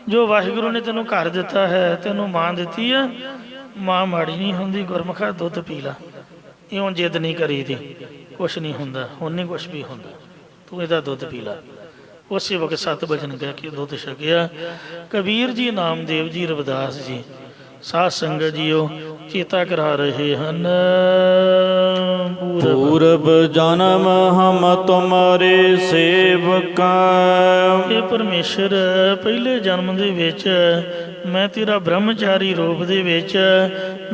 ਜੋ ਵਾਹਿਗੁਰੂ ਨੇ ਤੈਨੂੰ ਘਰ ਦਿੱਤਾ ਹੈ, ਤੈਨੂੰ ਮਾਂ ਦਿੱਤੀ ਹੈ, ਮਾਂ ਮਾੜੀ ਨਹੀਂ ਹੁੰਦੀ। ਗੁਰਮੁਖਾ ਦੁੱਧ ਪੀ ਲਾ, ਇਉਂ ਜਿੱਦ ਨਹੀਂ ਕਰੀਦੀ, ਕੁਛ ਨਹੀਂ ਹੁੰਦਾ, ਹੁਣ ਨਹੀਂ ਕੁਛ ਵੀ ਹੁੰਦਾ, ਤੂੰ ਇਹਦਾ ਦੁੱਧ ਪੀ ਲਾ। ਉਸੇ ਵਕਤ 7 ਵਚਨ ਕਹਿ ਕੇ ਦੁੱਧ ਛਕਿਆ। ਕਬੀਰ ਜੀ, ਨਾਮਦੇਵ ਜੀ, ਰਵਿਦਾਸ ਜੀ ਸਾਧ ਸੰਗਤ ਜੀਓ ਚੇਤਾ ਕਰਾ ਰਹੇ ਹਨ। ਪੂਰਬ ਜਨਮ ਹਮ ਤੁਮਰੇ ਸੇਵਕਾ। ਇਹ ਪਰਮੇਸ਼ਰ, ਪਹਿਲੇ ਜਨਮ ਦੇ ਵਿੱਚ ਮੈਂ ਤੇਰਾ ਬ੍ਰਹਮਚਾਰੀ ਰੂਪ ਦੇ ਵਿੱਚ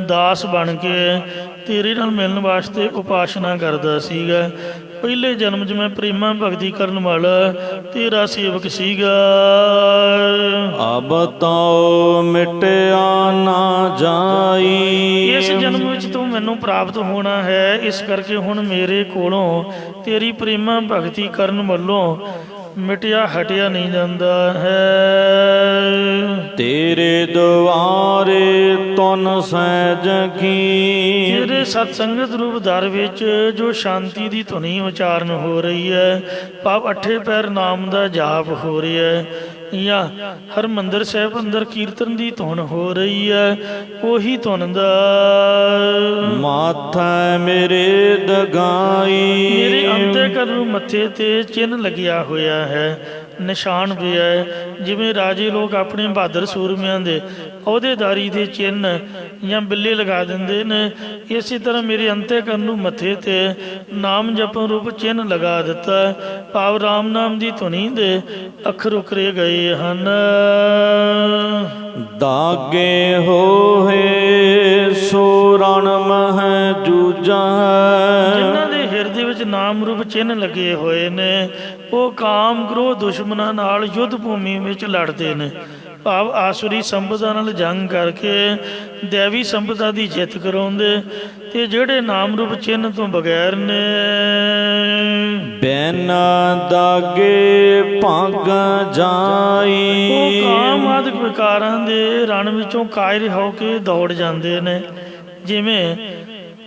ਦਾਸ ਬਣ ਕੇ ਤੇਰੇ ਨਾਲ ਮਿਲਣ ਵਾਸਤੇ ਉਪਾਸਨਾ ਕਰਦਾ ਸੀਗਾ। ਪਹਿਲੇ ਜਨਮ 'ਚ ਮੈਂ ਪ੍ਰੇਮਾ ਭਗਤੀ ਕਰਨ ਵਾਲਾ ਤੇਰਾ ਸੇਵਕ ਸੀਗਾ। ਅਬ ਤਉ ਮਿਟਿਆ ਨਾ ਜਾਈ। ਇਸ ਜਨਮ ਵਿੱਚ ਤੂੰ ਮੈਨੂੰ ਪ੍ਰਾਪਤ ਹੋਣਾ ਹੈ, ਇਸ ਕਰਕੇ ਹੁਣ ਮੇਰੇ ਕੋਲੋਂ ਤੇਰੀ ਪ੍ਰੇਮਾ ਭਗਤੀ ਕਰਨ ਵੱਲੋਂ ਮਿਟਿਆ ਹਟਿਆ ਨਹੀਂ ਜਾਂਦਾ ਹੈ। ਤੇਰੇ ਦੁਆਰੇ ਤੁਨ ਸਹਿਜ ਕੀ। ਤੇਰੇ ਸਤ ਸੰਗਤ ਰੂਪ ਦਰ ਵਿੱਚ ਜੋ ਸ਼ਾਂਤੀ ਦੀ ਧੁਨੀ ਉਚਾਰਨ ਹੋ ਰਹੀ ਹੈ, ਭਾਵ 8 ਪੈਰ ਨਾਮ ਦਾ ਜਾਪ ਹੋ ਰਿਹਾ ਹੈ, ਜਾਂ ਹਰਿਮੰਦਰ ਸਾਹਿਬ ਅੰਦਰ ਕੀਰਤਨ ਦੀ ਧੁਨ ਹੋ ਰਹੀ ਹੈ, ਉਹੀ ਧੁਨ ਦਾ ਮਾਥਾ ਮੇਰੇ ਦਗਾਈ। ਮੇਰੇ ਅੰਤःਕਰਨ ਨੂੰ ਮੱਥੇ ਤੇ ਚਿੰਨ੍ਹ ਲੱਗਿਆ ਹੋਇਆ ਹੈ, ਨਿਸ਼ਾਨ ਪਿਆ ਹੈ। ਜਿਵੇਂ ਰਾਜੇ ਲੋਕ ਆਪਣੇ ਬਹਾਦਰ ਸੂਰਮਿਆਂ ਦੇ ਅਹੁਦੇਦਾਰੀ ਦੇ ਚਿੰਨ੍ਹ ਜਾਂ ਬਿੱਲੇ ਲਗਾ ਦਿੰਦੇ ਨੇ, ਇਸੇ ਤਰ੍ਹਾਂ ਮੇਰੇ ਅੰਤःਕਰਨ ਨੂੰ ਮੱਥੇ ਤੇ ਨਾਮ ਜਪਣ ਰੂਪ ਚਿੰਨ੍ਹ ਲਗਾ ਦਿੱਤਾ, ਭਾਵ ਰਾਮ ਨਾਮ ਦੀ ਧੁਨੀ ਦੇ ਅੱਖਰ ਉਕਰੇ ਗਏ ਹਨ। ਦਾਗੇ ਹੋਏ ਸੋ ਰਣ ਮਹਿ ਜੂਝਾ। ਜਿਨ੍ਹਾਂ ਦੇ ਹਿਰਦੇ ਵਿੱਚ ਨਾਮ ਰੂਪ ਚਿੰਨ੍ਹ ਲੱਗੇ ਹੋਏ ਨੇ, ਉਹ ਕਾਮ ਕ੍ਰੋਧ ਦੁਸ਼ਮਣਾਂ ਨਾਲ ਯੁੱਧ ਭੂਮੀ ਵਿੱਚ ਲੜਦੇ ਨੇ, ਭਾਵ ਆਸੁਰੀ ਸੰਪਦਾ ਨਾਲ ਜੰਗ ਕਰਕੇ ਦੇਵੀ ਸੰਪਦਾ ਦੀ ਜਿੱਤ ਕਰਾਉਂਦੇ। ਤੇ ਜਿਹੜੇ ਨਾਮ ਰੂਪ ਚਿੰਨ੍ਹ ਤੋਂ ਬਗੈਰ ਨੇ, ਬਿਨਾ ਦਾਗੇ ਭੰਗ ਜਾਈ। ਉਹ ਕਾਮ ਆਦਿਕ ਵਿਕਾਰਾਂ ਦੇ ਰਣ ਵਿੱਚੋਂ ਕਾਇਰ ਹੋ ਕੇ ਦੌੜ ਜਾਂਦੇ ਨੇ। ਜਿਵੇਂ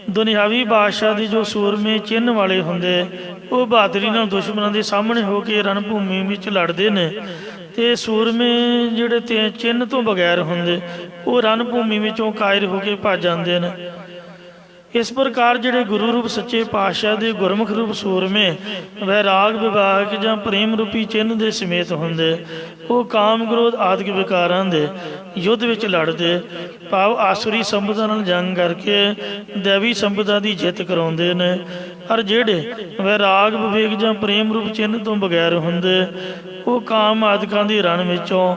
ਦੁਨਿਆਵੀ ਬਾਦਸ਼ਾਹ ਦੇ ਜੋ ਸੂਰਮੇ ਚਿੰਨ੍ਹ ਵਾਲੇ ਹੁੰਦੇ, ਉਹ ਬਹਾਦਰੀ ਨਾਲ ਦੁਸ਼ਮਣਾਂ ਦੇ ਸਾਹਮਣੇ ਹੋ ਕੇ ਰਣ ਭੂਮੀ ਵਿੱਚ ਲੜਦੇ ਨੇ, ਤੇ ਸੂਰਮੇ ਜਿਹੜੇ ਤੇ ਚਿੰਨ੍ਹ ਤੋਂ ਬਗੈਰ ਹੁੰਦੇ, ਉਹ ਰਣ ਭੂਮੀ ਵਿੱਚੋਂ ਕਾਇਰ ਹੋ ਕੇ ਭੱਜ ਜਾਂਦੇ ਨੇ। ਇਸ ਪ੍ਰਕਾਰ ਜਿਹੜੇ ਗੁਰੂ ਰੂਪ ਸੱਚੇ ਪਾਤਸ਼ਾਹ ਦੇ ਗੁਰਮੁਖ ਰੂਪ ਸੂਰਮੇ ਵੈਰਾਗ ਵਿਭਾਗ ਜਾਂ ਪ੍ਰੇਮ ਰੂਪੀ ਚਿੰਨ੍ਹ ਦੇ ਸਮੇਤ ਹੁੰਦੇ, ਉਹ ਕਾਮ ਕ੍ਰੋਧ ਆਦਿਕ ਵਿਕਾਰਾਂ ਦੇ ਯੁੱਧ ਵਿੱਚ ਲੜਦੇ, ਭਾਵ ਆਸੁਰੀ ਸੰਪਦਾ ਨਾਲ ਜੰਗ ਕਰਕੇ ਦੇਵੀ ਸੰਪਦਾ ਦੀ ਜਿੱਤ ਕਰਾਉਂਦੇ ਨੇ। ਔਰ ਜਿਹੜੇ ਵੈਰਾਗ ਵਿਵੇਕ ਜਾਂ ਪ੍ਰੇਮ ਰੂਪ ਚਿੰਨ੍ਹ ਤੋਂ ਬਗੈਰ ਹੁੰਦੇ, ਉਹ ਕਾਮ ਆਦਿਕਾਂ ਦੀ ਰਣ ਵਿੱਚੋਂ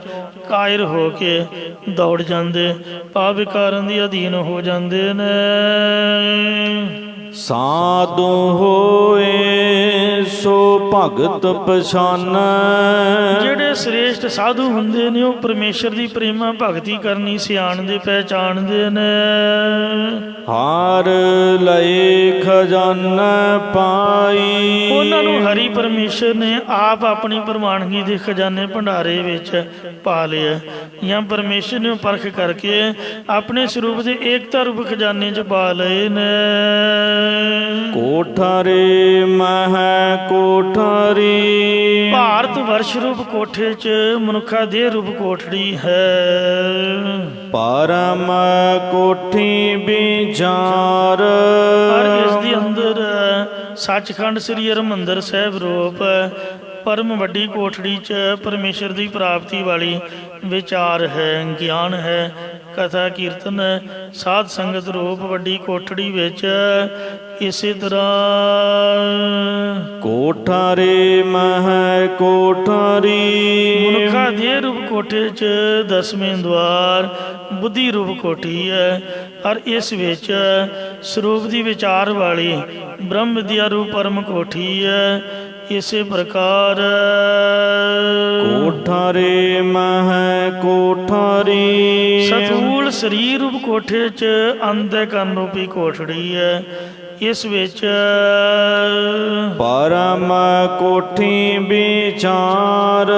ਕਾਇਰ ਹੋ ਕੇ ਦੌੜ ਜਾਂਦੇ, ਭਾਵ ਵਿਕਾਰਾਂ ਦੇ ਅਧੀਨ ਹੋ ਜਾਂਦੇ ਨੇ। ਸਾਧੂ ਹੋਏ ਸੋ ਭਗਤ ਪਛਾਨੈ। ਜਿਹੜੇ ਸ੍ਰੇਸ਼ਟ ਸਾਧੂ ਹੁੰਦੇ ਨੇ, ਉਹ ਪਰਮੇਸ਼ਰ ਦੀ ਪ੍ਰੇਮਾ ਭਗਤੀ ਕਰਨੀ ਸਿਆਣਦੇ ਪਹਿਚਾਣਦੇ ਨੇ। ਹਾਰ ਲਏ ਖਜ਼ਾਨਾ ਪਾਈ। ਉਹਨਾਂ ਨੂੰ ਹਰੀ ਪਰਮੇਸ਼ਰ ਨੇ ਆਪ ਆਪਣੀ ਪ੍ਰਮਾਣਗੀ ਦੇ ਖਜ਼ਾਨੇ ਭੰਡਾਰੇ ਵਿੱਚ ਪਾ ਲਿਆ, ਜਾਂ ਪਰਮੇਸ਼ਰ ਨੇ ਪਰਖ ਕਰਕੇ ਆਪਣੇ ਸਰੂਪ ਦੇ ਏਕਤਾ ਰੂਪ ਖਜ਼ਾਨੇ 'ਚ ਪਾ ਲਏ ਨੇ। ਕੋਠਾਰੇ ਮਹਿ ਕੋਠਾਰੀ। ਭਾਰਤ ਵਰਸ਼ ਰੂਪ ਕੋਠੇ 'ਚ ਮਨੁੱਖਾ ਦੇਹ ਰੂਪ ਕੋਠੜੀ ਹੈ। ਪਰਮ ਕੋਠੀ ਵਿਚਾਰ। ਔਰ ਇਸ ਦੇ ਅੰਦਰ ਸੱਚਖੰਡ ਸ੍ਰੀ ਹਰਿਮੰਦਰ ਸਾਹਿਬ ਰੂਪ ਪਰਮ ਵੱਡੀ ਕੋਠੜੀ 'ਚ ਪਰਮੇਸ਼ਰ ਦੀ ਪ੍ਰਾਪਤੀ ਵਾਲੀ ਵਿਚਾਰ ਹੈ, ਗਿਆਨ ਹੈ, ਕਥਾ ਕੀਰਤਨ ਹੈ, ਸਾਧ ਸੰਗਤ ਰੂਪ ਵੱਡੀ ਕੋਠੜੀ ਵਿੱਚ। ਇਸੇ ਤਰ੍ਹਾਂ ਕੋਠਾਰੇ ਮਹਿ ਕੋਠਾਰੀ। ਮਨੁੱਖਾ ਦੇਹ ਰੂਪ ਕੋਠੇ 'ਚ 10ਵੇਂ ਦੁਆਰ ਬੁੱਧੀ ਰੂਪ ਕੋਠੀ ਹੈ, ਔਰ ਇਸ ਵਿੱਚ ਸਰੂਪ ਦੀ ਵਿਚਾਰ ਵਾਲੀ ਬ੍ਰਹਮ ਵਿਦਿਆ ਰੂਪ ਪਰਮ ਕੋਠੀ ਹੈ। ਇਸੇ ਪ੍ਰਕਾਰ ਕੋਠਾਰੇ ਮਹਿ ਕੋਠਾਰੀ। ਸਥੂਲ ਸਰੀਰ ਰੂਪ ਕੋਠੇ 'ਚ ਅੰਤःਕਰਨ ਰੂਪੀ ਕੋਠੜੀ ਹੈ। ਇਸ ਵਿੱਚ ਪਰਮ ਕੋਠੀ ਵਿਚਾਰ।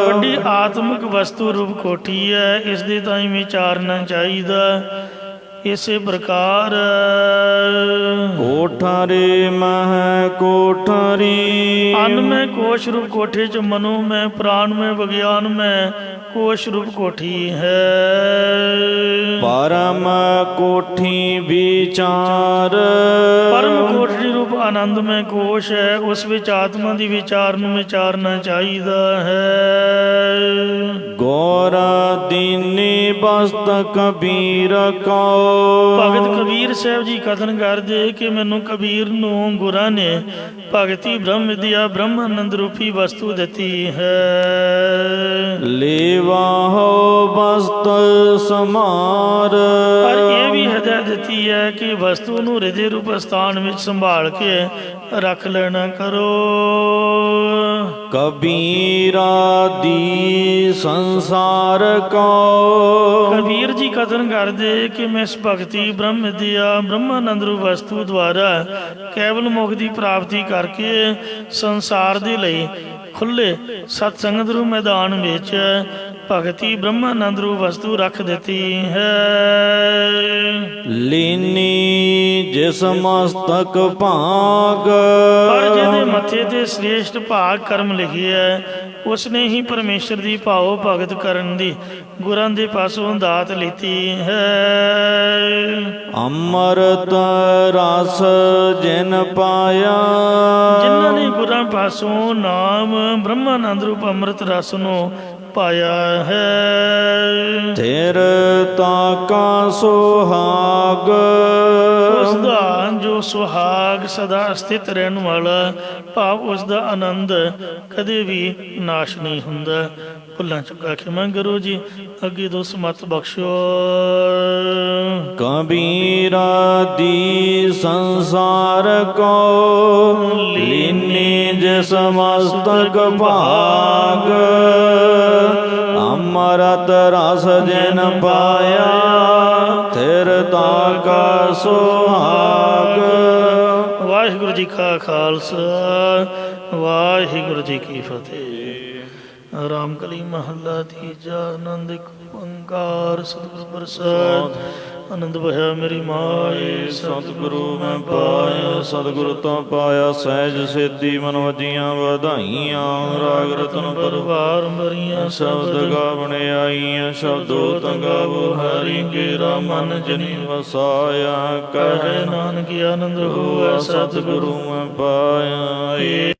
ਵੱਡੀ ਆਤਮਿਕ ਵਸਤੂ ਰੂਪ ਕੋਠੀ ਹੈ, ਇਸ ਦੇ ਤਾਂ ਹੀ ਵਿਚਾਰਨਾ ਚਾਹੀਦਾ। ਇਸੇ ਪ੍ਰਕਾਰ ਕੋਠਾਰੇ ਮਹਿ ਕੋਠਾਰੀ ਅਨ ਮੈਂ ਕੋਸ਼ ਰੂਪ ਕੋਠੇ ਚ ਮਨੋ ਮੈਂ ਪ੍ਰਾਣ ਮੈਂ ਵਿਗਿਆਨ ਮੈਂ ਕੋਸ਼ ਰੂਪ ਕੋਠੀ ਹੈ ਪਰਮ ਕੋਠੀ ਵਿਚਾਰ ਪਰਮ ਕੋਠੀ ਰੂਪ ਆਨੰਦ ਮੈਂ ਕੋਸ਼ ਹੈ ਉਸ ਵਿੱਚ ਆਤਮਾ ਦੀ ਵਿਚਾਰ ਨੂੰ ਵਿਚਾਰਨਾ ਚਾਹੀਦਾ ਹੈ ਗੋਰਾ ਦੀਨੀ ਬਸਤ ਕਬੀਰ ਕੋ ਭਗਤ ਕਬੀਰ ਸਾਹਿਬ ਜੀ ਕਥਨ ਕਰਦੇ ਕਿ ਮੈਨੂੰ ਕਬੀਰ ਨੂੰ ਗੁਰਾਂ ਨੇ ਭਗਤੀ ਬ੍ਰਹਮ ਵਿਦਿਆ ਬ੍ਰਹਮ ਆਨੰਦ ਰੂਪੀ ਵਸਤੂ ਦਿੱਤੀ ਹੈ ਲੇਵਾਹੋ ਬਸਤ ਸਮਾਰ ਪਰ ਇਹ ਵੀ ਹਦਾਇਤ ਦਿੱਤੀ ਹੈ ਕਿ ਵਸਤੂ ਨੂੰ ਹਿਰਦੇ ਰੂਪ ਸਥਾਨ ਵਿੱਚ ਸੰਭਾਲ ਕੇ ਰੱਖ ਲੈਣਾ ਕਰੋ ਕਬੀਰਾ ਦੀ ਸੰਸਾਰ ਕੋ ਕਬੀਰ ਜੀ ਕਥਨ ਕਰਦੇ ਕਿ ਮੈਂ ਇਸ ਭਗਤੀ ਬ੍ਰਹਮ ਵਿਦਿਆ ਬ੍ਰਹਮਾਨੰਦ ਰੂਪ ਵਸਤੂ ਦੁਆਰਾ ਕੇਵਲ ਮੁਖ ਦੀ ਪ੍ਰਾਪਤੀ ਕਰਕੇ ਸੰਸਾਰ ਦੇ ਲਈ ਖੁੱਲੇ ਸਤ ਸੰਗਤ ਰੂਪ ਮੈਦਾਨ ਵਿੱਚ ਭਗਤੀ ਬ੍ਰਹਮਾਨੰਦ ਰੂਪ ਵਸਤੂ ਰੱਖ ਦਿੱਤੀ ਹੈ ਲੀਨੀ ਜਿਸ ਮਸਤਕ ਭਾਗ ਪਰ ਜਿਹਦੇ ਮੱਥੇ ਤੇ ਸ੍ਰੇਸ਼ਟ ਭਾਗ ਕਰਮ ਲਿਖੇ ਹੈ ਉਸਨੇ ਹੀ ਪਰਮੇਸ਼ਰ ਦੀ ਭਾਵ ਭਗਤ ਕਰਨ ਦੀ ਗੁਰਾਂ ਦੇ ਪਾਸੋਂ ਦਾਤ ਲਿੱਤੀ ਹੈ ਅੰਮ੍ਰਿਤ ਰਸ ਜਿਨ ਪਾਇਆ ਜਿਨ੍ਹਾਂ ਨੇ ਗੁਰਾਂ ਪਾਸੋਂ ਨਾਮ ਬ੍ਰਹਮਾਨੰਦ ਰੂਪ ਅੰਮ੍ਰਿਤ ਰਸ ਨੂੰ ਪਾਇਆ ਹੈ ਤੇਰ ਤਾਕਾ ਸੁਹਾਗ ਉਸ ਦਾ ਜੋ ਸੁਹਾਗ ਸਦਾ ਸਥਿਤ ਰਹਿਣ ਵਾਲਾ ਭਾਵ ਉਸ ਦਾ ਆਨੰਦ ਕਦੇ ਵੀ ਨਾਸ਼ ਨਹੀਂ ਹੁੰਦਾ ਭੁੱਲਾਂ ਚੁੱਕਾ ਖਿਮਾ ਕਰੋ ਜੀ ਅੱਗੇ ਦੋ ਸਮਤ ਬਖਸ਼ੋ ਕਬੀਰਾ ਦੀ ਸੰਸਾਰ ਕੋ ਲੀਨੀ ਜਿਸ ਮਸਤਕ ਭਾਗ ਅੰਮ੍ਰਿਤ ਰਸ ਜਿਨ ਪਾਇਆ ਥਿਰ ਤਾਕਾ ਸੁਹਾਗ ਵਾਹਿਗੁਰੂ ਜੀ ਕਾ ਖਾਲਸਾ ਵਾਹਿਗੁਰੂ ਜੀ ਕੀ ਫਤਿਹ ਰਾਮ ਕਲੀ ਮਹੱਲਾ ਤੀਜਾ ਆਨੰਦ ਇੱਕ ਓੰਕਾਰ ਸਤਿਗੁਰ ਪ੍ਰਸਾਦ ਆਨੰਦ ਭਇਆ ਮੇਰੀ ਮਾਏ ਸਤਿਗੁਰੂ ਮੈਂ ਪਾਇਆ ਸਤਿਗੁਰੂ ਤੋਂ ਪਾਇਆ ਸਹਿਜ ਸੇਤੀ ਮਨ ਵਜੀਆਂ ਵਧਾਈਆਂ ਰਾਗ ਰਤਨ ਪਰਵਾਰ ਮਰੀਆਂ ਸ਼ਬਦ ਗਾਵਣੇ ਆਈਆਂ ਸ਼ਬਦੋ ਤੰਗਾਵੋ ਹਰੀ ਕੇਰਾ ਮਨ ਜਨੀ ਵਸਾਇਆ ਕਹਿ ਕਹਿ ਨਾਨਕ ਆਨੰਦ ਹੋਆ ਸਤਿਗੁਰੂ ਸਤਿਗੁਰੂ ਮੈਂ ਪਾਇਆ